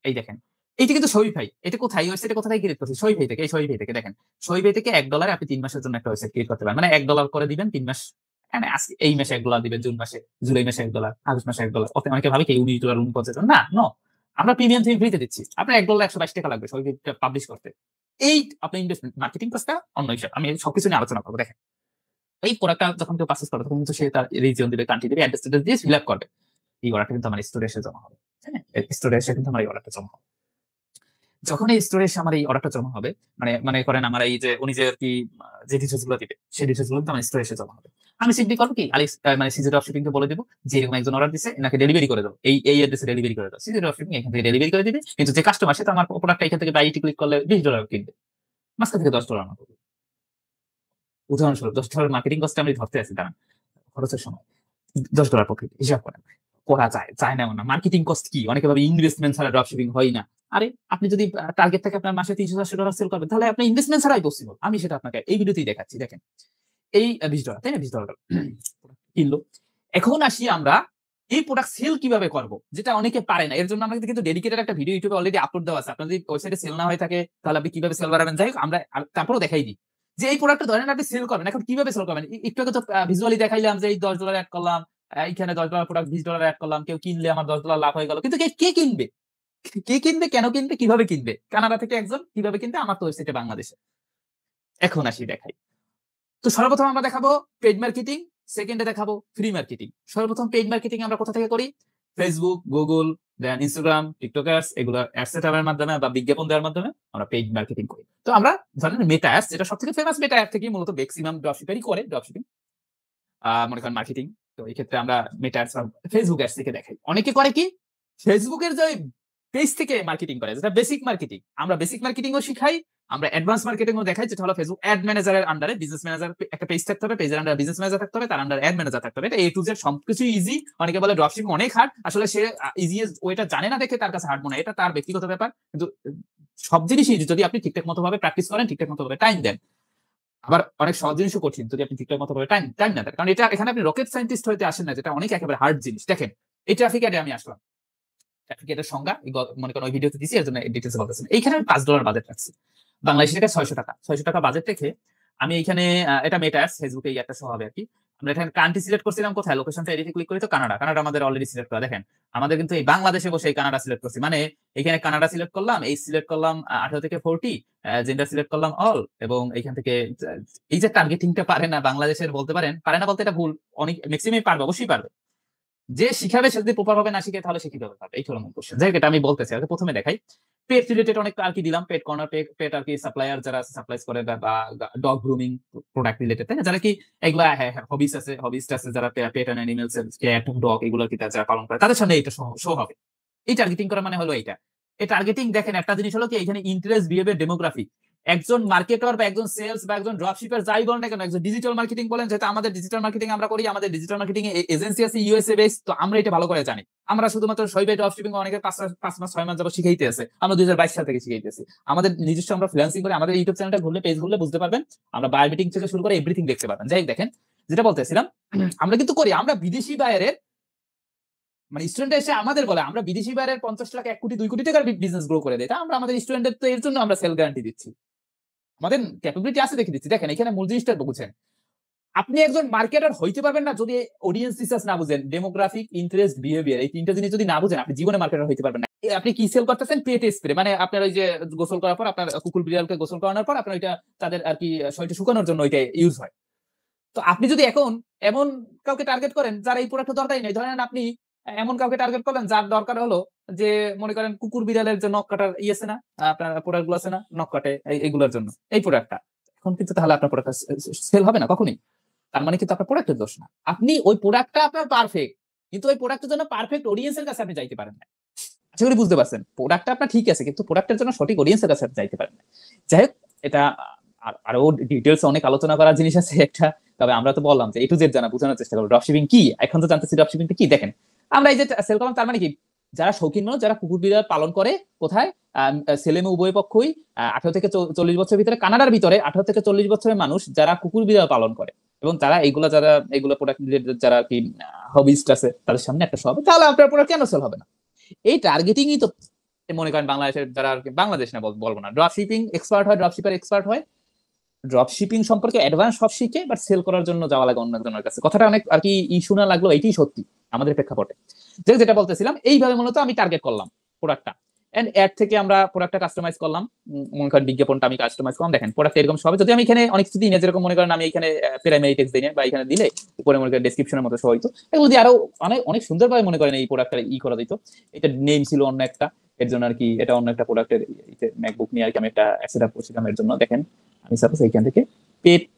এই দেখেন এইটা কিন্তু শহীদ ভাই, এটা কোথায় ওয়েবসাইটে কোথা থেকে ক্রিয়েট করছি? শহীদ ভাই থেকে। এই শহীদ ভাই থেকে দেখেন, শহীদ ভাই থেকে $1 আপনি 3 মাসের জন্য একটা ওয়েবসাইট ক্রিয়েট করতে পারেন, মানে $1 করে দিবেন 3 মাস, মানে এই মাসে $1 দিবেন, জুন মাসে, জুলাই মাসে $1, আগস্ট মাসে $1। অনেকে ভাবে কি $19 $49 না, নো, আমরা প্রিমিয়াম থেকে ফ্রিতে দিচ্ছি। আপনার $1 122 টাকা লাগবে শহীদ পাবলিশ করতে। এই আপনার ইনভেস্টমেন্ট মার্কেটিং কস্টটা অন্য হিসাব, আমি সবকিছু নিয়ে আলোচনা করবো। দেখেন এই প্রোডাক্টটা যখন কেউ পারচেজ করবে তখন কিন্তু সে তার রিজিয়ন দিবে, কান্ট্রি দিবে, অ্যাড্রেস দিয়ে ফিল আপ করবে। এই অর্ডারটা কিন্তু আমার স্টোরে এসে জমা হবে, হ্যাঁ? স্টোরে এসে কিন্তু আমার এই অর্ডারটা জমা হবে। যখন এই স্টোরে এসে আমার এই অর্ডারটা জমা হবে, মানে করেন আমার এই যে উনি যে আর কি যে ডিটেইলস গুলো দিবে, সেই ডিটেইলস গুলো কিন্তু আমার স্টোরে এসে জমা হবে। আমি সিম্পলি করবো কি, আলেক্স মানে সিজি ড্রপ শিপিং কে বলে দেবো যে এরকম একজন অর্ডার দিছে, এনাকে ডেলিভারি করে দাও, এই অ্যাড্রেসে ডেলিভারি করে দাও। সিজি ড্রপ শিপিং এখান থেকে ডেলিভারি করে দিবে, কিন্তু যে কাস্টমার সে তো আমার প্রোডাক্টটা এখান থেকে বাইটি ক্লিক করলে $20 কিনবে, মাঝখান থেকে $10 আমার করবে। উদাহরণস্বরূপ $10 মার্কেটিং কস্ট আমি ধরতে আছি, দাঁড়ান, খরচের সময় $10 প্রফিট হিসাব করেন, করা যায়, যায় না এমন না। মার্কেটিং কস্ট কি, অনেকে ভাবে ইনভেস্টমেন্ট ছাড়া ড্রপ শিপিং হয় না। আরে আপনি যদি টার্গেট থাকে আপনার মাসে $300-400 সেল করবেন, তাহলে আপনি ইনভেস্টমেন্ট ছাড়াই পসিবল। আমি সেটা আপনাকে এই ভিডিওতেই দেখাচ্ছি। দেখেন এই $20, তাই না? $20 কিনলো। এখন আসি আমরা এই প্রোডাক্ট সেল কিভাবে করব, যেটা অনেকে পারে না। এর জন্য আমাদের কিন্তু ডেডিকেটেড একটা ভিডিও ইউটিউবে অলরেডি আপলোড দেওয়া আছে। আপনার যদি ওয়েবসাইটে সেল না হয়ে থাকে তাহলে আপনি কিভাবে সেল বাড়াবেন। যাই হোক আমরা তারপরেও দেখাই দিই যে এই প্রোডাক্টটা ধরেন আপনি সেল করবেন, এখন কিভাবে সেল করবেন। একটু আগে তো ভিজুয়ালি দেখাইলাম যে এই $10 অ্যাড করলাম, এইখানে $10 প্রোডাক্ট $20 অ্যাড করলাম, কেউ কিনলে আমার $10 লাভ হয়ে গেল। কিন্তু কে কিনবে? কে কিনবে, কেন কিনবে, কিভাবে কিনবে? কানাডা থেকে একজন কিভাবে কিনবে, আমার তো ওয়েবসাইটে বাংলাদেশে। এখন আসি দেখাই। তো সর্বপ্রথম আমরা দেখাবো পেইড মার্কেটিং, সেকেন্ডে দেখাবো ফ্রি মার্কেটিং। সর্বপ্রথম পেইড মার্কেটিং আমরা কোথা থেকে করি? ফেসবুক, গুগল, দেন ইনস্টাগ্রাম, টিকটকার্স, এগুলো অ্যাড সেটআপের মাধ্যমে বা বিজ্ঞাপন দেওয়ার মাধ্যমে আমরা পেইড মার্কেটিং করি। তো আমরা ধরেন মেটা অ্যাডস, যেটা সবথেকে ফেমাস, মেটা অ্যাড থেকে মূলত ম্যাক্সিমাম ড্রপশিপারই করে ড্রপশিপিং, মনে করেন মার্কেটিং। তো এই ক্ষেত্রে আমরা মেটা অ্যাডস বা ফেসবুক অ্যাডস থেকে দেখাই। অনেকে করে কি ফেসবুকের যে পেজ থেকে মার্কেটিং করে, যেটা বেসিক মার্কেটিং। আমরা বেসিক মার্কেটিংও শিখাই, আমরা অ্যাডভান্স মার্কেটিং ও দেখাই, যেটা হলো ফেসবুক অ্যাড ম্যানেজারের আন্ডারে বিজনেস ম্যানেজার একটা পেজ থাকতে হবে, পেজের আন্ডারে বিজনেস ম্যানেজার থাকতে হবে, তার আন্ডারে অ্যাড ম্যানেজার থাকতে হবে। এটা A to Z সবকিছু ইজি। অনেকে বলে ড্রপশিপিং অনেক হার্ড, আসলে সে ইজিয়েস্ট ওইটা জানে না দেখে তার কাছে হার্ড মনে হয়, এটা তার ব্যক্তিগত ব্যাপার। কিন্তু সব জিনিসই যদি আপনি ঠিকঠাক মতো ভাবে প্র্যাকটিস করেন, ঠিকঠাক মতো ভাবে টাইম দেন, আবার অনেক সহজ জিনিসও কঠিন যদি আপনি ঠিকঠাক মতো ভাবে টাইম না দেন। কারণ এটা এখানে আপনি রকেট সায়েন্টিস্ট হইতে আসেন না, যেটা অনেক একেবারে হার্ড জিনিস। দেখেন এই ট্রাফিক অ্যাডে আমি আসলাম, ট্রাফিক অ্যাডের সংজ্ঞা মনে করেন ওই ভিডিওতে দিছি, এর জন্য ডিটেইলসে বলতেছি। এইখানে আমি $5 বাজেট রাখছি, বাংলাদেশি টাকায় 600 টাকা। 600 টাকা বাজেট রেখে আমি এইখানে এটা মেটা অ্যাডস ফেসবুকে এই একটা শো হবে আর কি। আমরা এখানে কান্ট্রি সিলেক্ট করছিলাম, কোথায় লোকেশনটা এডিটে ক্লিক করি তো কানাডা। কানাডা আমাদের অলরেডি সিলেক্ট করা। দেখেন আমাদের কিন্তু এই বাংলাদেশে বসে এই কানাডা সিলেক্ট করছি, মানে এখানে কানাডা সিলেক্ট করলাম, এই সিলেক্ট করলাম 18 থেকে 40, জেন্ডার সিলেক্ট করলাম অল, এবং এইখান থেকে এই যে টার্গেটিংটা পারে না বাংলাদেশের, বলতে পারেন পারে না বলতে এটা ভুল, অনেক ম্যাক্সিমাম পারবে, অবশ্যই পারবে। যে শিখাবে সে যদি প্রপার ভাবে না শিখে তাহলে সে কিভাবে পারবে, এই হলো মূল কোশ্চেন। যাই হোক, এটা আমি বলতেছি আগে প্রথমে দেখাই। পেট রিলেটেড অনেক আর কি দিলাম, পেট কর্নার, পেট আর কি সাপ্লায়ার যারা সাপ্লাইজ করে, বা ডগ গ্রুমিং প্রোডাক্ট রিলেটেড, তাই না, যারা কি এগুলা হবিস আছে, হবিস্ট আছে যারা পেট এন্ড অ্যানিমেলস ক্যাট ডগ এগুলো কি যারা পালন করে, তাদের সামনে এটা শো হবে। এই টার্গেটিং করা মানে হলো এইটা। এই টার্গেটিং দেখেন একটা জিনিস হলো কি, এখানে ইন্টারেস্ট, বিহেভিয়ার, ডেমোগ্রাফি। একজন মার্কেটর বা একজন সেলস বা একজন ড্রপশিপার যাই বলেন না কেন, একজন ডিজিটাল মার্কেটিং বলেন, যেটা আমাদের ডিজিটাল মার্কেটিং আমরা করি, আমাদের ডিজিটাল মার্কেটিং এজেন্সি আছে ইউএসএ বেস, তো আমরা এটা ভালো করে জানি। আমরা শুধুমাত্র শৈবাই ড্রপশিপিং অনেকের 5 মাস 6 মাস যাবো শিখাইতে আছে, আমরা 2022 সাল থেকে শিখাইতেছি। আমাদের নিজস্ব আমরা ফ্রিল্যান্সিং করে, আমাদের ইউটিউব চ্যানেলটা ঘুরলে, পেজ ঘুরলে বুঝতে পারবেন, আমরা বায়ার মিটিং থেকে শুরু করে এভরিথিং দেখতে পারবেন। যাই দেখেন যেটা বলতেছিলাম, আমরা কিন্তু করি, আমরা বিদেশি বায়ারের মানে স্টুডেন্ট এসে আমাদের বলে আমরা বিদেশি বায়ারের 50 লাখ 1 কোটি 2 কোটি টাকার বিজনেস গ্রো করে দেয়, আমরা আমাদের স্টুডেন্টদের তো এর জন্য আমরা সেল গ্যারান্টি দিচ্ছি, আমাদের ক্যাপাবিলিটি আছে দেখে দিচ্ছি। দেখেন এখানে মূল জিনিসটা বুঝছেন, আপনি একজন মার্কেটার হইতে পারবেন না যদি অডিয়েন্স রিসার্চ না বুঝেন, ডেমোগ্রাফিক, ইন্টারেস্ট, বিহেভিয়ার, এই তিনটা জিনিস যদি না বুঝেন আপনি জীবনে মার্কেটার হইতে পারবেন না। আপনি কি সেল করতেছেন? পেট স্প্রে, মানে আপনার ওই যে গোসল করার পর, আপনার কুকুর বিড়ালকে গোসল করানোর পর আপনার ওইটা তাদের আর কি শরীরটা শুকানোর জন্য ওইটা ইউজ হয়। তো আপনি যদি এখন এমন কাউকে টার্গেট করেন যার এই প্রোডাক্ট দরকারই নেই, ধরেন আপনি এমন কাউকে টার্গেট করলেন যার দরকার হলো যে মনে করেন কুকুর বিড়ালের যে নখ কাটার আছে না, আপনার প্রোডাক্ট গুলো আছে না নখ কাটে, এইগুলোর জন্য এই প্রোডাক্টটা, এখন কিন্তু তাহলে আপনার প্রোডাক্ট সেল হবে না কখনোই। তার মানে কিন্তু আপনার প্রোডাক্টের দোষ না, আপনি ওই প্রোডাক্টটা আপনার পারফেক্ট, কিন্তু ওই প্রোডাক্টের জন্য পারফেক্ট অডিয়েন্সের কাছে আপনি যাইতে পারেন না। আশা করি বুঝতে পারছেন, প্রোডাক্টটা আপনার ঠিক আছে কিন্তু প্রোডাক্টের জন্য সঠিক অডিয়েন্সের কাছে আপনি যাইতে পারেন না। যাই হোক, এটা আরো ডিটেলস অনেক আলোচনা করার জিনিস আছে একটা, তবে আমরা তো বললাম যে A to Z জানা বোঝানোর চেষ্টা করবো। ড্রপশিপিং কি এখন তো জানতেছি, ড্রপশিপিংটা কি দেখেন, আমরা এই যে সেল করলাম, তার মানে কি যারা শৌখিন মানুষ, যারা কুকুর বিড়াল পালন করে, কোথায় ছেলে মেয়ে উভয় পক্ষই 18 থেকে 40 বছরের ভিতরে, কানাডার ভিতরে 18 থেকে 40 বছরের মানুষ যারা কুকুর বিড়াল পালন করে, এবং তারা যারা এগুলো প্রোডাক্ট রিলেটেড যারা কি হবিস্ট আছে, তাদের সামনে একটা শো হবে, তাহলে আপনার প্রোডাক্ট কেন সেল হবে না? এই টার্গেটিংই তো মনে করেন বাংলাদেশের যারা আর কি, বাংলাদেশ না বলবো না, ড্রপশিপিং এক্সপার্ট হয়, ড্রপশিপার এক্সপার্ট হয়, ড্রপশিপিং সম্পর্কে অ্যাডভান্স সব শিখে বাট সেল করার জন্য যাওয়া লাগে অন্য একজনের কাছে। কথাটা অনেক আর কি ইস্যু না লাগলো, এটাই সত্যি আমাদের প্রেক্ষাপটে। যেটা বলতেছিলাম, এইভাবে মূলত আমি টার্গেট করলাম প্রোডাক্টটা, এন্ড অ্যাড থেকে আমরা প্রোডাক্টটা কাস্টমাইজ করলাম, মনে করেন বিজ্ঞাপনটা আমি কাস্টমাইজ করলাম। দেখেন প্রোডাক্ট এরকম সব, যদি আমি এখানে অনেক কিছু দিই না, যেরকম মনে করেন আমি এখানে প্রাইমারি টেক্সট দিই না, বা এখানে দিলে উপরে মনে করেন ডেসক্রিপশনের মতো শো হইতো, এগুলো দিয়ে আরো অনেক অনেক সুন্দরভাবে মনে করেন এই প্রোডাক্টটা করা দিত। এটা নেম ছিল অন্য একটা, এর জন্য আর কি এটা অন্য একটা প্রোডাক্টের ম্যাকবুক নিয়ে আর কি আমি একটা সেটআপ করছিলাম। এর জন্য দেখেন আমি সাপোজ এইখান থেকে পেট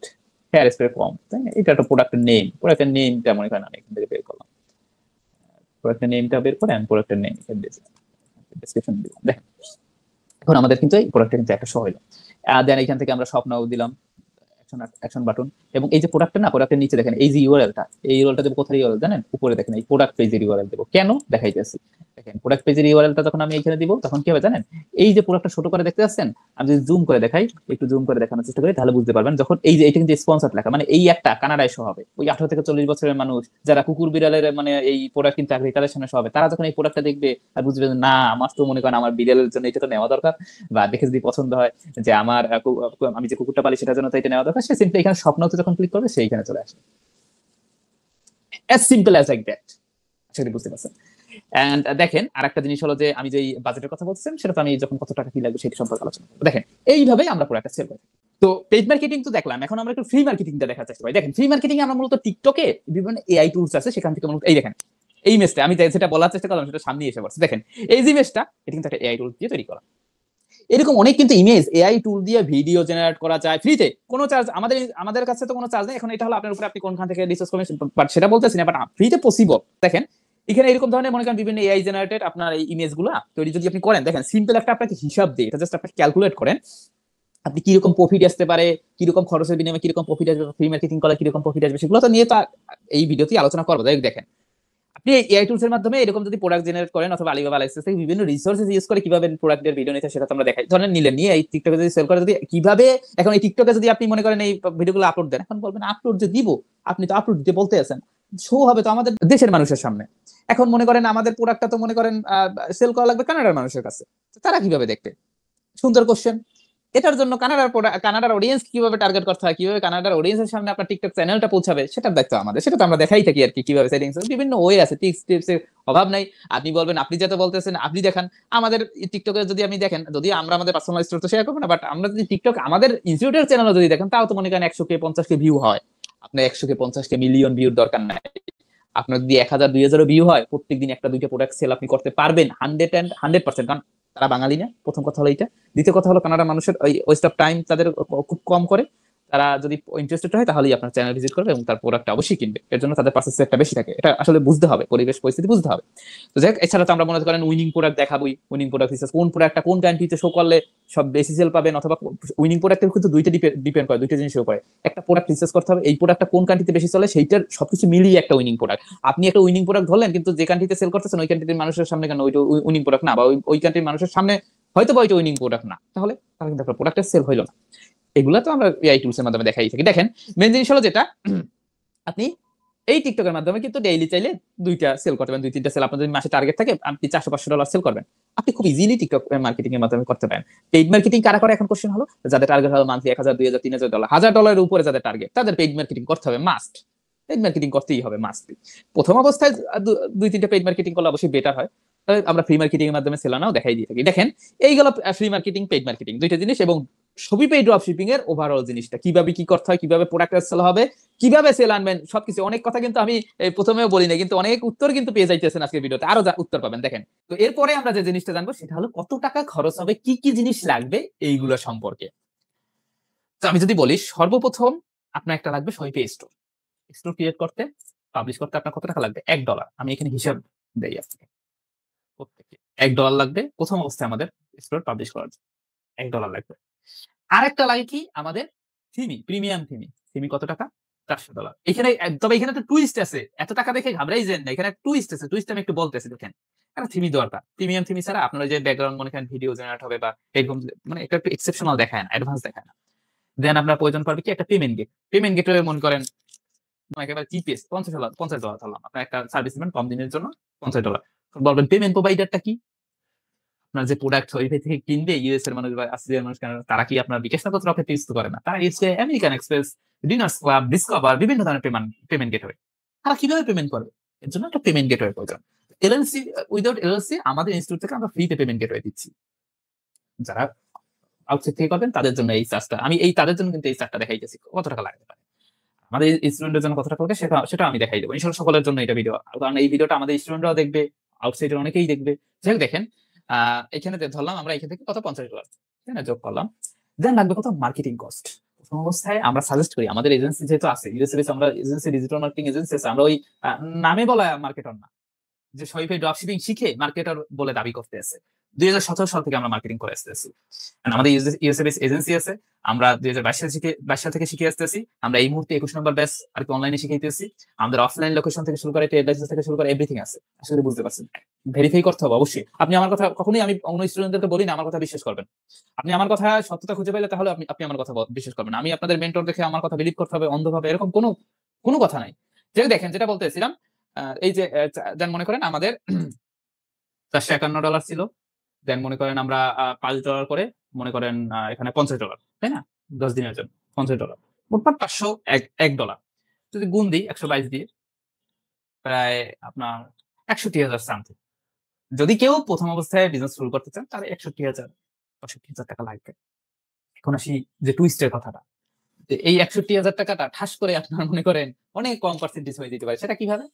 হেয়ার স্প্রে ফর্ম, তাই না, এটা একটা প্রোডাক্টের নেমটা মনে করেন আমি এখান থেকে বের করলাম, প্রোডাক্টের নেমটা বের করে আমি প্রোডাক্টের নেম ডেসক্রিপশন দিলাম। দেখেন এখন আমাদের কিন্তু এই প্রোডাক্টটা কিন্তু একটা শো হলো। দেন এখান থেকে আমরা স্বপ্নও দিলাম, অ্যাকশন বাটন, এবং এই যে প্রোডাক্টটা না, প্রোডাক্টের নিচে দেখেন এই যে ইউআরএলটা, এই ইউআরএলটা দেবো কোথায় ইউআরএল জানেন? উপরে দেখেন এই প্রোডাক্ট পেজের ইউআরএল দেবো, কেন দেখাইতেছি। দেখেন প্রোডাক্ট পেজের ইউআরএলটা যখন আমি এখানে দিব তখন কি হবে জানেন? এই যে প্রোডাক্টটা ছোট করে দেখতে পাচ্ছেন, আমি যদি জুম করে দেখাই, একটু জুম করে দেখানোর চেষ্টা করি, তাহলে বুঝতে পারবেন। যখন এই যে এটা কিন্তু স্পন্সর লেখা, মানে এই একটা কানাডায় শো হবে, ওই 18 থেকে 40 বছরের মানুষ যারা কুকুর বিড়ালের মানে এই প্রোডাক্ট কিন্তু আগ্রহী, তাদের সামনে শো হবে। তারা যখন এই প্রোডাক্টটা দেখবে আর বুঝবে না, আমার তো মনে করেন আমার বিড়ালের জন্য এটা তো নেওয়া দরকার, বা দেখে যদি পছন্দ হয় যে আমার আমি যে কুকুরটা পালি সেটার জন্য তো এটা নেওয়া দরকার, সে সিম্পলি এখানে স্বপ্নতে যখন ক্লিক করবে সেইখানে চলে আসবে। as simple as like that। আশা করি বুঝতে পারছেন। এন্ড দেখেন আরেকটা জিনিস হলো যে আমি যে বাজেটের কথা বলছিলাম, সেটা তো আমি যখন কত টাকা কি লাগবে সেটা সম্পর্কে আলোচনা করব। দেখেন এইভাবে আমরা প্রোডাক্টটা সেল করি। তো পেইড মার্কেটিং তো দেখলাম, এখন আমরা একটু ফ্রি মার্কেটিংটা দেখার চেষ্টা করি। দেখেন ফ্রি মার্কেটিং আমরা মূলত টিকটকে বিভিন্ন এআই টুলস আছে, সেখান থেকে মূলত এই দেখেন এই মেসটা আমি যেটা বলার চেষ্টা করলাম সেটা সামনে এসে পড়ছে। দেখেন এই যে মেসটা, এটা কিন্তু একটা এআই টুল দিয়ে তৈরি করা। এরকম অনেক কিন্তু ইমেজ এআই টুল দিয়ে ভিডিও জেনারেট করা যায় ফ্রিতে, কোনো চার্জ আমাদের কাছে তো কোনো চার্জ নেই। এখন এটা হলো আপনার উপরে, আপনি কোনখান থেকে রিসার্চ করবেন, বাট সেটা বলতেছি না, বাট ফ্রিতে পসিবল। দেখেন এখানে এরকম ধরনের মনে করেন বিভিন্ন এআই জেনারেটেড আপনার এই ইমেজ গুলো তৈরি যদি আপনি করেন, দেখেন সিম্পল একটা আপনাকে হিসাব দিয়ে এটা জাস্ট আপনি ক্যালকুলেট করেন আপনি কিরকম প্রফিট আসতে পারে, কিরকম খরচের বিনিময়ে কিরকম প্রফিট আসবে, ফ্রি মার্কেটিং করলে কিরকম প্রফিট আসবে, সেগুলো তো নিয়ে তো এই ভিডিওতেই আলোচনা করবো। দেখেন, আপনি এআই টুলস এর মাধ্যমে এরকম যদি প্রোডাক্ট জেনারেট করেন, অথবা আলিবাবা আলেক্সা থেকে বিভিন্ন রিসোর্সেস ইউজ করে কিভাবে প্রোডাক্টের ভিডিও নিতে, সেটা তো আমরা দেখাই। ধরেন নিলেন, নিয়ে এই টিকটকে যদি সেল করে, যদি কিভাবে এখন এই টিকটকে যদি আপনি মনে করেন এই ভিডিওগুলো আপলোড দেন, এখন বলবেন আপলোড যে দিব, আপনি তো আপলোড দিতে বলতে আছেন, শো হবে তো আমাদের দেশের মানুষের সামনে। এখন মনে করেন আমাদের প্রোডাক্টটা তো মনে করেন সেল করা লাগবে কানাডার মানুষের কাছে, তারা কিভাবে দেখবে? সুন্দর কোশ্চেন। এটার জন্য কানাডার অডিয়েন্স কিভাবে টার্গেট করতে হয়, কিভাবে কানাডার অডিয়েন্সের সামনে আপনার টিকটক চ্যানেলটা পৌঁছাবে, সেটার দায়িত্ব আমাদের। সেটা তো আমরা দেখাই থাকি আর কি, কিভাবে সেটিংস, বিভিন্ন ওয়ে আছে, টিপস টিপসের অভাব নাই। আপনি বলবেন, আপনি যেটা বলতেছেন আপনি দেখান। আমাদের টিকটকে যদি আমি দেখেন, যদি আমরা আমাদের পার্সোনাল স্টোরি তো শেয়ার করবো না, বাট আমরা যদি টিকটক আমাদের ইনস্টিটিউটের চ্যানেলে যদি দেখেন, তাও তো মনে করেন 100K 50K ভিউ হয়। আপনার 100K 50K মিলিয়ন ভিউর দরকার নাই। আপনার যদি 1000 2000 ভিউ হয়, প্রত্যেকদিন একটা দুইটা প্রোডাক্ট সেল আপনি করতে পারবেন 100%। কারণ তারা বাঙালি না, প্রথম কথা হলো এইটা। দ্বিতীয় কথা হলো, কানাডার মানুষের ওই ওয়েস্ট অফ টাইম তাদের খুব কম করে। তারা যদি ইন্টারেস্টেড হয়, তাহলেই আপনার চ্যানেল ভিজিট করবে এবং তার প্রোডাক্ট অবশ্যই কিনবে। এর জন্য তাদের পার্সেস একটা বেশি থাকে, এটা আসলে বুঝতে হবে, পরিবেশ পরিস্থিতি বুঝতে হবে। তো যাই হোক, এছাড়া তো আমরা মনে করেন উইনিং প্রোডাক্ট দেখাবই। উইনিং প্রোডাক্ট হিসেবে কোন প্রোডাক্টটা কোন কান্ট্রিতে শো করলে সব বেশি সেল পাবেন, অথবা উইনিং প্রোডাক্টের কিন্তু দুইটা ডিপেন্ড করে, দুইটা জিনিসের উপরে। একটা প্রোডাক্ট রিসার্চ করতে হবে, এই প্রোডাক্টটা কোন কান্ট্রিতে বেশি চলে, সেইটার সবকিছু মিলিয়ে একটা উইনিং প্রোডাক্ট। আপনি একটা উইনিং প্রোডাক্ট ধরলেন, কিন্তু যে কান্ট্রিতে সেল করতেছেন ওই কান্ট্রির মানুষের সামনে কেন ওইটা উইনিং প্রোডাক্ট না, বা ওই কান্ট্রির মানুষের সামনে হয়তো বা ওইটা উইনিং প্রোডাক্ট না, তাহলে তাহলে কিন্তু আপনার প্রোডাক্টের সেল হইলো না। এগুলো তো আমরা এআই টুলস এর মাধ্যমে দেখাই থাকি। দেখেন, মেন জিনিস হলো যেটা, আপনি এই টিকটকের মাধ্যমে কিন্তু ডেইলি চাইলে দুইটা সেল করতে পারেন, দুই তিনটা সেল। আপনার যদি মাসে টার্গেট থাকে, আপনি $400-500 সেল করবেন, আপনি খুব ইজিলি টিকটক মার্কেটিং এর মাধ্যমে করতে পারেন। পেইড মার্কেটিং কারা করে? এখন কোশ্চেন হলো, যাদের টার্গেট হলো মান্থলি 1000 2000 $3000, $1000 উপরে যাদের টার্গেট, তাদের পেইড মার্কেটিং করতে হবে মাস্ট। পেইড মার্কেটিং করতেই হবে মাস্ট। প্রথম অবস্থায় দুই তিনটা পেইড মার্কেটিং করলে অবশ্যই বেটার হয়। আমরা ফ্রি মার্কেটিং এর মাধ্যমে সেল আনাও দেখাই দিয়ে থাকি। দেখেন, এইগুলো ফ্রি মার্কেটিং, পেইড মার্কেটিং দুইটা জিনিস, এবং শপিফাই ড্রপ শিপিং এর ওভারঅল জিনিসটা কিভাবে কি করতে হয়, কিভাবে প্রোডাক্ট সেল হবে, কিভাবে সেল আনবেন, সবকিছু। অনেক কথা কিন্তু আমি প্রথমেও বলি না, কিন্তু অনেক উত্তর কিন্তু পেয়ে যাইতেছেন আজকের ভিডিওতে, আরো উত্তর পাবেন। দেখেন, তো এরপরে আমরা যে জিনিসটা জানবো সেটা হলো কত টাকা খরচ হবে, কি কি জিনিস লাগবে এইগুলো সম্পর্কে। তো আমি যদি বলি, সর্বপ্রথম আপনার একটা লাগবে শপিফাই স্টোর। স্টোর ক্রিয়েট করতে, পাবলিশ করতে আপনার কত টাকা লাগবে? $1। আমি এখানে হিসাব দেই আপনাকে, প্রত্যেককে $1 লাগবে প্রথম অবস্থায় আমাদের স্টোর পাবলিশ করার জন্য। $1 লাগবে। আরেকটা লাগে কি আমাদের? থিমি, প্রিমিয়াম থিমি। থিমি কত টাকা? $400। এখানে তবে এখানে একটা টুইস্ট আছে। এত টাকা দেখে ঘাবড়াই যান না। এখানে একটা টুইস্ট আছে। টুইস্ট আমি একটু বলতেছি, দেখেন। একটা থিমি দরকার। প্রিমিয়াম থিমি ছাড়া আপনার ওই যে ব্যাকগ্রাউন্ড মনে করেন ভিডিও জেনারেট হবে, বা এরকম মানে এটা একটু এক্সেপশনাল দেখায় না, অ্যাডভান্স দেখায় না। দেন আপনার প্রয়োজন পড়বে কি? একটা পেমেন্ট গেট। পেমেন্ট গেটওয়ে মনে করেন একেবারে চিপেস্ট $50 ধরলাম। আপনার একটা সার্ভিস নেবেন কম দিনের জন্য, $50। বলবেন পেমেন্ট প্রোভাইডারটা কি? আপনার যে প্রোডাক্ট ওইভাবে থেকে কিনবে ইউএস এর মানুষ বা অস্ট্রেলিয়ার মানুষ, তারা কি আপনার বিকাশ নগদ রকেট ইউজ করে না? তারা ইউজ করে American express, diners club, discover, বিভিন্ন ধরনের পেমেন্ট গেটওয়ে। তারা কিভাবে পেমেন্ট করবে? এর জন্য একটা পেমেন্ট গেটওয়ে প্রয়োজন। এলএলসি, উইদাউট এলএলসি আমাদের ইনস্টিটিউট থেকে আমরা ফ্রিতে পেমেন্ট গেটওয়ে দিচ্ছি। যারা আউটসাইড থেকে করবেন তাদের জন্য এই চার্জটা, আমি এই তাদের জন্য কিন্তু এই চার্জটা দেখাইতেছি কত টাকা লাগতে পারে। আমাদের স্টুডেন্টের জন্য কত টাকা লাগবে সেটা আমি দেখাই দেবো ইনশাআল্লাহ। সকলের জন্য এটা ভিডিও, কারণ এই ভিডিওটা আমাদের স্টুডেন্টরাও দেখবে, আউটসাইডের অনেকেই দেখবে। যাই হোক, দেখেন, এখানে ধরলাম আমরা এখান থেকে কত $50, তাই না, যোগ করলাম। দেন লাগবে কত? Marketing cost. প্রথম অবস্থায় আমরা সাজেস্ট করি, আমাদের এজেন্সি যেহেতু আছে, ইউএস বেস, আমরা এজেন্সি, ডিজিটাল মার্কেটিং এজেন্সি আছে, আমরা ওই নামে বলা মার্কেটর না, যে শরীফের ড্রপশিপিং শিখে মার্কেটার বলে দাবি করতে আছে। 2017 সাল থেকে আমরা মার্কেটিং করে আসতেছি। আমাদের ইউএসএ বেস এজেন্সি আছে, আমরা 2022 সাল থেকে শিখে আসতেছি। আমরা এই মুহূর্তে 21 নম্বর ব্যাচ আর কি অনলাইনে শিখাইতেছি। আমাদের অফলাইন লোকেশন থেকে শুরু করে ট্রেড লাইসেন্স থেকে শুরু করে এভরিথিং আছে। আসলে বুঝতে পারছেন, ভেরিফাই করতে হবে অবশ্যই। আপনি আমার কথা কখনোই, আমি অন্য স্টুডেন্টদেরকে বলি না আমার কথা বিশ্বাস করবেন। আপনি আমার কথা সত্যতা খুঁজে পেলে তাহলে আপনি আমার কথা বিশ্বাস করবেন। আমি আপনাদের মেন্টর দেখে আমার কথা বিলিভ করতে হবে অন্ধভাবে, এরকম কোনো কোনো কথা নাই। যে দেখেন, যেটা বলতেছিলাম, এই যে দেন মনে করেন আমাদের $451 ছিল। দেন মনে করেন আমরা $5 করে, মনে করেন এখানে $50, তাই না? 10 দিনের জন্য $50, মোটমাট $501। যদি গুণ দিই 122 দিয়ে, প্রায় আপনার 61,000 সামথিং। যদি কেউ প্রথম অবস্থায় বিজনেস শুরু করতে চান, তাহলে 61,000 65,000 টাকা লাগবে। এখন আসি যে টুইস্টের কথাটা, যে এই 61,000 টাকাটা ঠাস করে আপনার মনে করেন অনেক কম পার্সেন্টেজ হয়ে যেতে পারে। সেটা কিভাবে?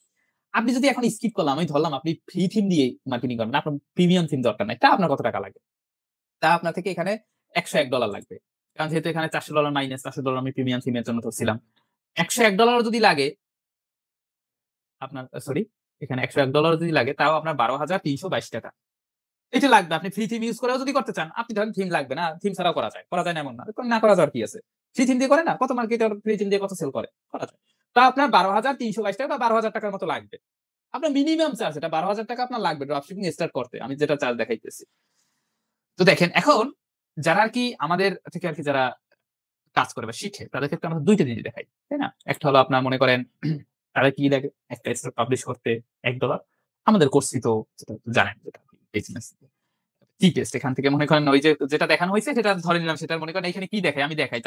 আপনি যদি এখন স্কিপ করলাম, আমি ধরলাম আপনি ফ্রি থিম দিয়ে মার্কেটিং করবেন, আপনার প্রিমিয়াম থিম দরকার নাই, তা আপনার কত টাকা লাগবে? তা আপনার থেকে এখানে $101 লাগবে। কারণ যেহেতু এখানে $400 মাইনাস $400 আমি প্রিমিয়াম থিমের জন্য ধরছিলাম। $101 যদি লাগে আপনার, সরি, এখানে $101 যদি লাগে, তাও আপনার 12,322 টাকা। এটা লাগবে। আপনি ফ্রি থিম ইউজ করেও যদি করতে চান, আপনি ধরেন থিম লাগবে না, থিম ছাড়াও করা যায়। করা যায় না এমন না। না করা যাওয়ার কি আছে? ফ্রি থিম দিয়ে করে না? কত মার্কেটার ফ্রি থিম দিয়ে কত সেল করে? করা যায়। তা আপনার ১২,৩২২ টাকা বা ১২,০০০ টাকার মতো লাগবে। আপনার মিনিমাম চার্জ এটা ১২,০০০ টাকা আপনার লাগবে ড্রপ শিপিং স্টার্ট করতে। আমি যেটা চার্জ দেখাইতেছি। তো দেখেন এখন যারা আরকি আমাদের থেকে আরকি যারা কাজ করে বা শিখে তাদের ক্ষেত্রে আমরা ২ টা জিনিস দেখাই। তাই না? একটা হলো আপনার মনে করেন তারা কি লাগে? একটা স্টোর পাবলিশ করতে $১ আমাদের কোর্স ফি তো যেটা জানেন যেটা বিজনেস কি টেস্ট এখান থেকে মনে করেন ওই যে যেটা দেখানো হয়েছে সেটা ধরে নিলাম সেটা মনে করেন এখানে কি দেখাই আমি দেখাই।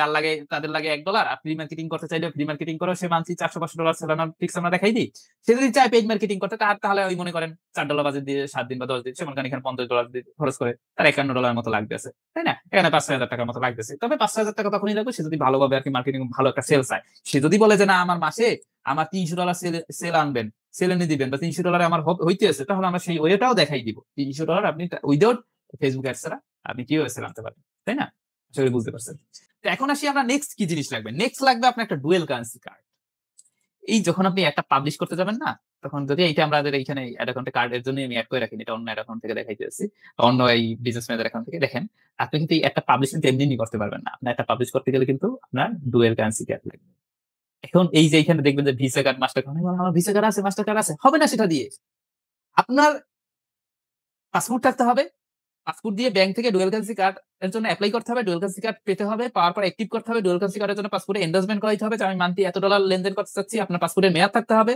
তাদের লাগে $১ আর ফ্রি মার্কেটিং করতে চাইলে ফ্রি মার্কেটিং করেও সে মান্থলি $৪০০-৫০০ সেলার ফিক্স আমরা দেখাই দিই। সে যদি চায় পেইড মার্কেটিং করতে তাহলে ওই মনে করেন $৪ বাজেট দিয়ে ৭ দিন বা ১০ দিন সে মনে করেন এখানে $৫০ দিয়ে খরচ করে তার $৫১ মতো লাগতেছে। তাই না? এখানে ৳৫,০০০ টাকার মতো লাগতেছে। তবে ৳৫,০০০ টাকা তখনই লাগবে সে যদি ভালোভাবে আরকি মার্কেটিং ভালো একটা সেল চায়। সে যদি বলে যে না আমার মাসে আমার $৩০০ সেল আনবেন, সেল এনে দিবেন বা $৩০০ আমার হইতেছে তাহলে আমরা সেই ওয়েটাও দেখাই দিব। $৩০০ আপনি উইথআউট ফেসবুক অ্যাডস ছাড়া আপনি কিভাবে সেল আনতে পারবেন। তাই না? আশা করি বুঝতে পারছেন। তো এখন আসি আমরা নেক্সট কি জিনিস লাগবে? নেক্সট লাগবে আপনার একটা ডুয়াল কারেন্সি কার্ড। এই যখন আপনি একটা পাবলিশ করতে যাবেন না? তখন যদি এইটা আমাদের এইখানে এড অ্যাকাউন্টে কার্ডের জন্যই আমি এড করে রাখিনি। এটা অন্য এড অ্যাকাউন্ট থেকে দেখাইতেছি। অন্য এই বিজনেস ম্যানেজার অ্যাকাউন্ট থেকে দেখেন। আপনি কিন্তু এই একটা পাবলিশ কিন্তু এমনি করতে পারবেন না। আপনার একটা পাবলিশ করতে গেলে কিন্তু আপনার ডুয়াল কারেন্সি কার্ড লাগবে। এখন এই যে এইখানে দেখবেন যে ভিসা কার্ড, মাস্টার কার্ড, আমার ভিসা কার্ড আছে, মাস্টার কার্ড আছে। হবে না সেটা দিয়ে। আপনার পাসপোর্ট থাকতে হবে। পাসপোর্ট দিয়ে ব্যাংক থেকে ডুয়াল কারেন্সি কার্ড এর জন্য এপ্লাই করতে হবে। ডুয়াল কারেন্সি কার্ড পেতে হবে। পাওয়ার পর অ্যাক্টিভ করতে হবে। ডুয়াল কারেন্সি কার্ডের জন্য পাসপোর্টে এন্ডোর্সমেন্ট করাইতে হবে যে আমি মান্থলি এত ডলার লেনদেন করতে চাচ্ছি। আপনার পাসপোর্টের মেয়াদ থাকতে হবে।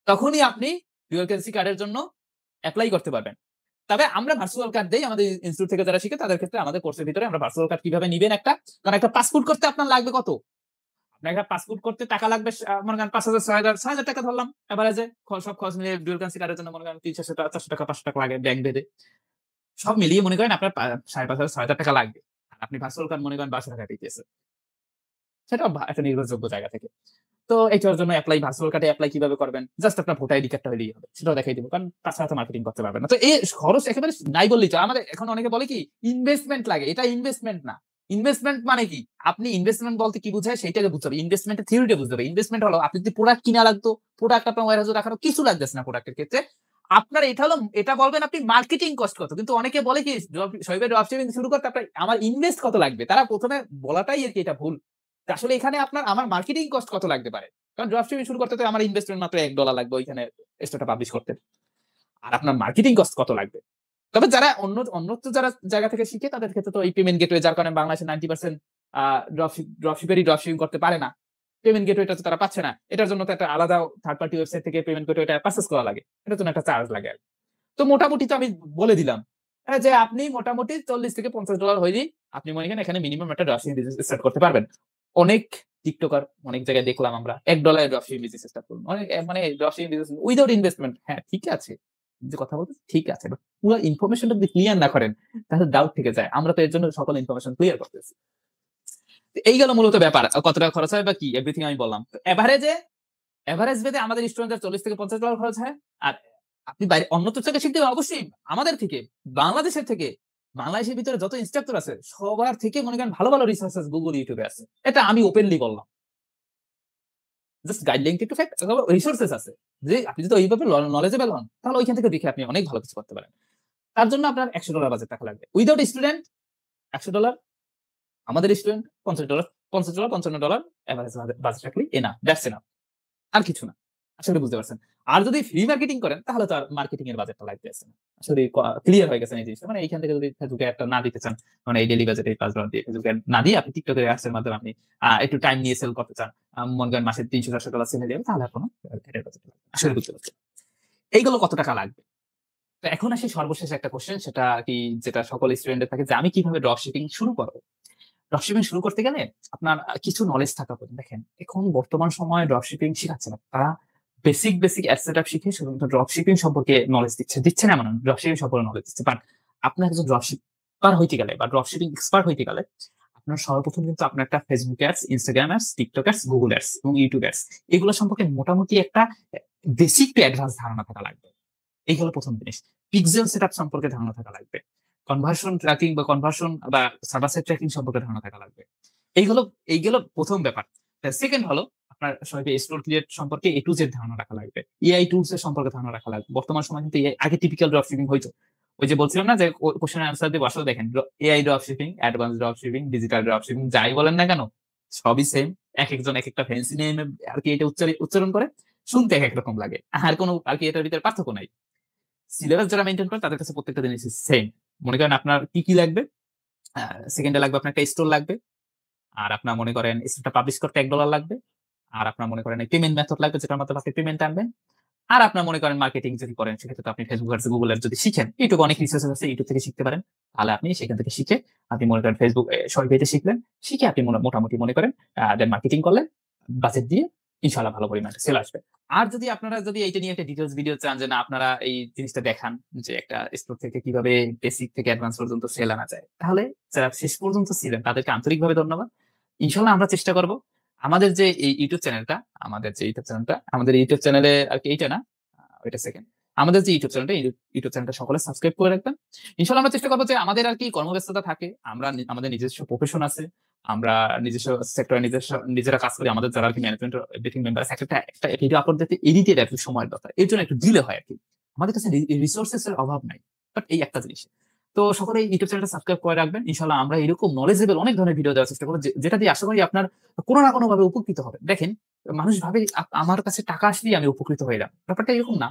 তখনই আপনি ডুয়াল কারেন্সি কার্ডের জন্য এপ্লাই করতে পারবেন। তবে আমরা ভার্চুয়াল কার্ড দেই আমাদের ইনস্টিটিউট থেকে যারা শিখে তাদের ক্ষেত্রে আমাদের কোর্সের ভিতরে আমরা ভার্চুয়াল কার্ড কিভাবে নিবেন একটা কারণ একটা পাসপোর্ট করতে আপনার লাগবে কত? আপনার একটা পাসপোর্ট করতে টাকা লাগবে মনে করেন ৫,০০০ ৬,০০০ টাকা ধরলাম এভারেজে সব খরচ মিলিয়ে ডুয়াল কারেন্সি কার্ডের জন্য মনে করেন ৩০০ টাকা ৪০০ টাকা ৫০০ টাকা লাগে ব্যাংক ভেদে। সব মিলিয়ে মনে করেন আপনার ৫,৫০০ ৬,০০০ টাকা লাগবে। আর আপনি ভার্চুয়াল কার্ড মনে করেন ১২০০ টাকা দিতেছেন। সেটাও একটা নির্ভরযোগ্য জায়গা থেকে। তো এটার জন্য ভার্চুয়াল কার্ডে এপ্লাই কিভাবে করবেন? জাস্ট আপনার ভোটার আইডি কার্ডটা হইলেই হবে। সেটাও দেখাই দিব। কারণ তাছাড়া তো মার্কেটিং করতে পারবেন না। তো এই খরচ একেবারে নাই বললেই চলে। আমাদের এখন অনেকে বলে কি ইনভেস্টমেন্ট লাগে। এটা ইনভেস্টমেন্ট না। ইনভেস্টমেন্ট মানে কি? আপনি ইনভেস্টমেন্ট বলতে কি বুঝায় সেটাকে বুঝতে হবে। ইনভেস্টমেন্টের থিওরিটা বুঝতে হবে। ইনভেস্টমেন্ট হলো আপনি যদি প্রোডাক্ট কিনা লাগতো, প্রোডাক্ট আপনার ওয়্যারহাউসে রাখার কিছু লাগতেছে না প্রোডাক্টের ক্ষেত্রে। আপনার এটা হলো এটা বলবেন আপনি মার্কেটিং কস্ট কত। কিন্তু অনেকে বলে কি শৈবাল ড্রপশিপিং শুরু করতে আপনার আমার ইনভেস্ট কত লাগবে? তারা ১ম এ বলাটাই আরকি এটা ভুল। আসলে এখানে আমার মার্কেটিং কস্ট কত লাগতে পারে? কারণ ড্রপশিপিং শুরু করতে তো আমার ইনভেস্টমেন্ট মাত্র $১ লাগবে ওইখানে স্টোরটা পাবলিশ করতে। আর আপনার মার্কেটিং কস্ট কত লাগবে? তবে যারা অন্যত্র যারা জায়গা থেকে শিখে তাদের ক্ষেত্রে তো এই পেমেন্ট গেটওয়ে যার কারণে বাংলাদেশে 90% ড্রপশিপারই করতে পারে না। পেমেন্ট গেটওয়েটা তো তারা পাচ্ছে না। এটার জন্য তো একটা আলাদা থার্ড পার্টি ওয়েবসাইট থেকে পেমেন্ট গেটওয়েটা পারচেজ করা লাগে। এটার জন্য একটা চার্জ লাগে। তো মোটামুটি তো আমি বলে দিলাম। যে আপনি মোটামুটি $৪০ থেকে $৫০ হইলেই আপনি মনে করেন এখানে মিনিমাম একটা ড্রপশিপিং বিজনেস স্টার্ট করতে পারবেন। অনেক টিকটকার অনেক জায়গায় দেখলাম আমরা $১ এ ড্রপশিপিং বিজনেস স্টার্ট করল। অনেক মানে ড্রপশিপিং বিজনেস উইথআউট ইনভেস্টমেন্ট হ্যাঁ, ঠিক আছে। যে কথা বলতেছি ঠিক আছে। বাট পুরা ইনফরমেশনটা যদি ক্লিয়ার না করেন তাহলে ডাউট থেকে যায়। আমরা তো এর জন্য সকল ইনফরমেশন ক্লিয়ার করতেছি। তো এই গেল মূলত ব্যাপার। কত টাকা খরচ হয় বা কি এভরিথিং আমি বললাম। তো এভারেজ ভেদে আমাদের স্টুডেন্টদের $৪০ থেকে $৫০ খরচ হয়। আর আপনি বাইরে অন্যত্র থেকে শিখতে অবশ্যই আমাদের থেকে, বাংলাদেশের থেকে, বাংলাদেশের ভিতরে যত ইন্সট্রাক্টর আছে সবার থেকে মনে করেন ভালো, ভালো রিসোর্সেস Google, YouTube এ আছে। এটা আমি ওপেনলি বললাম। জাস্ট গাইডলাইন একটু ফ্যাক্ট রিসোর্সেস আছে। যে আপনি যদি ওইভাবে নলেজেবল হন তাহলে ওইখান থেকে দেখে আপনি অনেক ভালো কিছু করতে পারেন। তার জন্য আপনার $১০০ বাজেট টাকা লাগবে। উইথআউট স্টুডেন্ট $১০০ আমাদের স্টুডেন্ট $৫০ $৫০ $৫৫ এভারেজ বাজেট রাখলেই এনাফ দ্যাটস এনাফ। আর কিছু না। আশা করি বুঝতে পারছেন। আর যদি ফ্রি মার্কেটিং করেন তাহলে তো আর মার্কেটিং এর বাজেটটা লাগতেছে না। আশা করি ক্লিয়ার হয়ে গেছেন এই জিনিসটা। মানে এইখান থেকে যদি ফেসবুকে একটা না দিতে চান, মানে এই ডেইলি বাজেটে $৫ দিয়ে ফেসবুকে না দিয়ে আপনি টিকটক এর অ্যাডস এর মাধ্যমে আপনি একটু টাইম নিয়ে সেল করতে চান। মনে করেন মাসে $৩০০-৪০০ সেলে দিবেন তাহলে আর কোন এটার বাজেট লাগবে না। আশা করি বুঝতে পারছেন। এইগুলো কত টাকা লাগবে? তো এখন আসি সর্বশেষ একটা কোয়েশ্চেন সেটা কি যেটা সকল স্টুডেন্টদের থাকে যে আমি কিভাবে ড্রপ শিপিং শুরু করব? ড্রপ শিপিং শুরু করতে গেলে আপনার কিছু নলেজ থাকা প্রয়োজন। দেখেন এখন বর্তমান সময়ে ড্রপ শিপিং শিখাচ্ছে না। তারা বেসিক অ্যাড সেটআপ শিখে শুধুমাত্র ড্রপ শিপিং সম্পর্কে নলেজ দিচ্ছে। দিচ্ছে না এমন না, ড্রপ শিপিং সম্পর্কে নলেজ দিচ্ছে। বাট আপনার একজন ড্রপ শিপার হইতে গেলে বা ড্রপ শিপিং এক্সপার্ট হইতে গেলে আপনার সর্বপ্রথম কিন্তু আপনার একটা Facebook ads, Instagram ads, TikTok ads, Google ads এবং YouTube অ্যাডস এগুলো সম্পর্কে মোটামুটি একটা বেসিক টু অ্যাডভান্স ধারণা থাকা লাগবে। এই হলো ১ম জিনিস। পিক্সেল সেটআপ সম্পর্কে ধারণা থাকা লাগবে। কনভার্সন বা সার্ভার সাইড ট্র্যাকিং সম্পর্কে ধারণা থাকা লাগবে। এই হলো ১ম ব্যাপার। সেকেন্ড হলো আপনার স্টোর ক্রিয়েট সম্পর্কে A to Z ধারণা রাখা লাগবে। AI টুলস এর সম্পর্কে ধারণা রাখা লাগবে। বর্তমান সময়ে কিন্তু আগে টিপিক্যাল ড্রপ শিপিং হইতো। ওই যে বলছিলাম না যে কোশ্চেনের অ্যান্সার দিয়ে আসলে দেখেন AI drop shipping, advance drop shipping, digital drop shipping যাই বলেন না কেন সবই সেম। এক একজন এক একটা ফ্যান্সি নেম আর কি এটা উচ্চারণ করে, শুনতে এক এক রকম লাগে, আর কোনো আর কি এটার ভিতরে পার্থক্য নাই। সিলেবাস যারা মেনটেন করে তাদের কাছে প্রত্যেকটা জিনিস সেম। মনে করেন আপনার কি কি লাগবে, সেকেন্ডে লাগবে আপনার একটা স্টোর লাগবে, আর আপনার মনে করেন স্টোরটা পাবলিশ করতে $1 লাগবে, আর আপনার মনে করেন পেমেন্ট মেথড লাগবে যেটার মাধ্যমে আপনি পেমেন্ট আনবেন, আর আপনার মনে করেন মার্কেটিং যদি করেন সেক্ষেত্রে তো আপনি ফেসবুক আর গুগলের যদি শিখেন, ইউটিউব অনেক রিসোর্সেস আছে, ইউটিউব থেকে শিখতে পারেন। তাহলে আপনি সেখান থেকে শিখে আপনি মনে করেন ফেসবুক সবাই পেজে শিখলেন, শিখে আপনি মোটামুটি মনে করেন দেন মার্কেটিং করলেন, বাজেট দিয়ে ইনশাআল্লাহ ভালো পরিমাণে সেল আসবে। আর যদি আপনারা যদি এইটা নিয়ে একটা ডিটেইলস ভিডিও চান যে না আপনারা এই জিনিসটা দেখান যে একটা স্টোর থেকে কিভাবে বেসিক থেকে অ্যাডভান্স পর্যন্ত সেল আনা যায়, তাহলে যারা শেষ পর্যন্ত ছিলেন তাদেরকে আন্তরিকভাবে ধন্যবাদ। ইনশাআল্লাহ আমরা চেষ্টা করব আমাদের যে এই আমাদের ইউটিউব চ্যানেলে আর কি এইটা না, ওইটা সেকেন্ড, আমাদের যে ইউটিউব চ্যানেলটা সকলে সাবস্ক্রাইব করে রাখবেন। ইনশাআল্লাহ আমরা চেষ্টা করবো যে আমাদের আর কি কর্মব্যস্ততা থাকে, আমরা আমাদের নিজস্ব প্রফেশন আছে, আমরা নিজস্ব সেক্টরে নিজেরা কাজ করি, আমাদের যারা আর কি ম্যানেজমেন্ট এভরিথিং মেম্বার আছে, একটা একটা ভিডিও আপলোড দিতে এডিটেড একটু সময়ের দরকার, এর জন্য একটু ডিলে হয় আর কি। আমাদের কাছে রিসোর্সেস এর অভাব নাই, বাট এই একটা জিনিস। তো সকলে ইউটিউব চ্যানেলটা সাবস্ক্রাইব করে রাখবেন। ইনশাআল্লাহ আমরা এরকম নলেজেবল অনেক ধরনের ভিডিও দেওয়ার চেষ্টা করবো, যেটা দিয়ে আশা করি আপনার কোনো না কোনো ভাবে উপকৃত হবে। দেখেন মানুষ ভাবে আমার কাছে টাকা আসলেই আমি উপকৃত হয়ে যাবো, ব্যাপারটা এরকম না।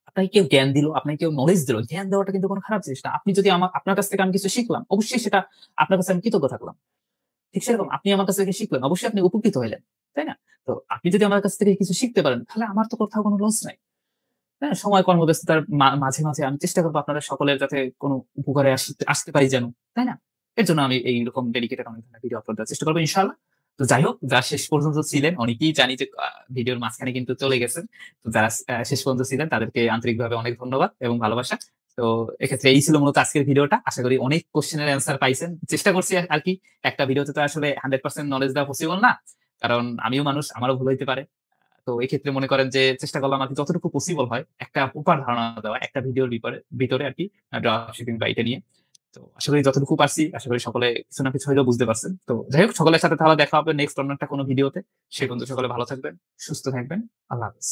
আপনাকে কেউ জ্ঞান দিল, আপনাকে কেউ নলেজ দিল, জ্ঞান দেওয়াটা কিন্তু কোনো খারাপ জিনিস না। আপনি যদি আপনার কাছ থেকে আমি কিছু শিখলাম, অবশ্যই সেটা আপনার কাছে আমি কৃতজ্ঞ থাকলাম। ঠিক সেরকম আপনি আমার কাছ থেকে শিখলেন, অবশ্যই আপনি উপকৃত হইলেন, তাই না? তো আপনি যদি আমার কাছ থেকে কিছু শিখতে পারেন তাহলে আমার তো কোথাও কোনো লস নাই। হ্যাঁ, সময় কর্মব্যস্ততার মাঝে, মাঝে আমি চেষ্টা করব আপনাদের সকলের যাতে কোনো উপকারে আসতে পারি যেন, তাই না? এর জন্য আমি এইরকম ডেডিকেটেড অনেক ধরনের ভিডিও আপলোড দেওয়ার চেষ্টা করব ইনশাআল্লাহ। তো যাই হোক, যারা শেষ পর্যন্ত ছিলেন অনেকেই জানি যে ভিডিওর মাঝখানে কিন্তু চলে গেছেন। তো যারা শেষ পর্যন্ত ছিলেন তাদেরকে আন্তরিকভাবে অনেক ধন্যবাদ এবং ভালোবাসা। তো এক্ষেত্রে এই ছিল মূলত আজকের ভিডিওটা। আশা করি অনেক কোয়েশ্চেনের অ্যান্সার পাইছেন। চেষ্টা করছি আরকি একটা ভিডিওতে তো আসলে 100% নলেজ দেওয়া পসিবল না। কারণ আমিও মানুষ, আমারও ভুল হইতে পারে। তো এক্ষেত্রে মনে করেন যে চেষ্টা করলাম আরকি যতটুকু পসিবল হয় একটা প্রপার ধারণা দেওয়া একটা ভিডিওর ভিতরে আরকি ড্রপ শিপিং বা এটা নিয়ে। তো আশা করি যতটুকু পারছি, আশা করি সকলে কিছু না কিছু হইলেও বুঝতে পারছেন। তো যাই হোক সকলের সাথে তাহলে দেখা হবে নেক্সট অন্য একটা কোনো ভিডিওতে। সে পর্যন্ত সকলে ভালো থাকবেন, সুস্থ থাকবেন। আল্লাহ হাফেজ।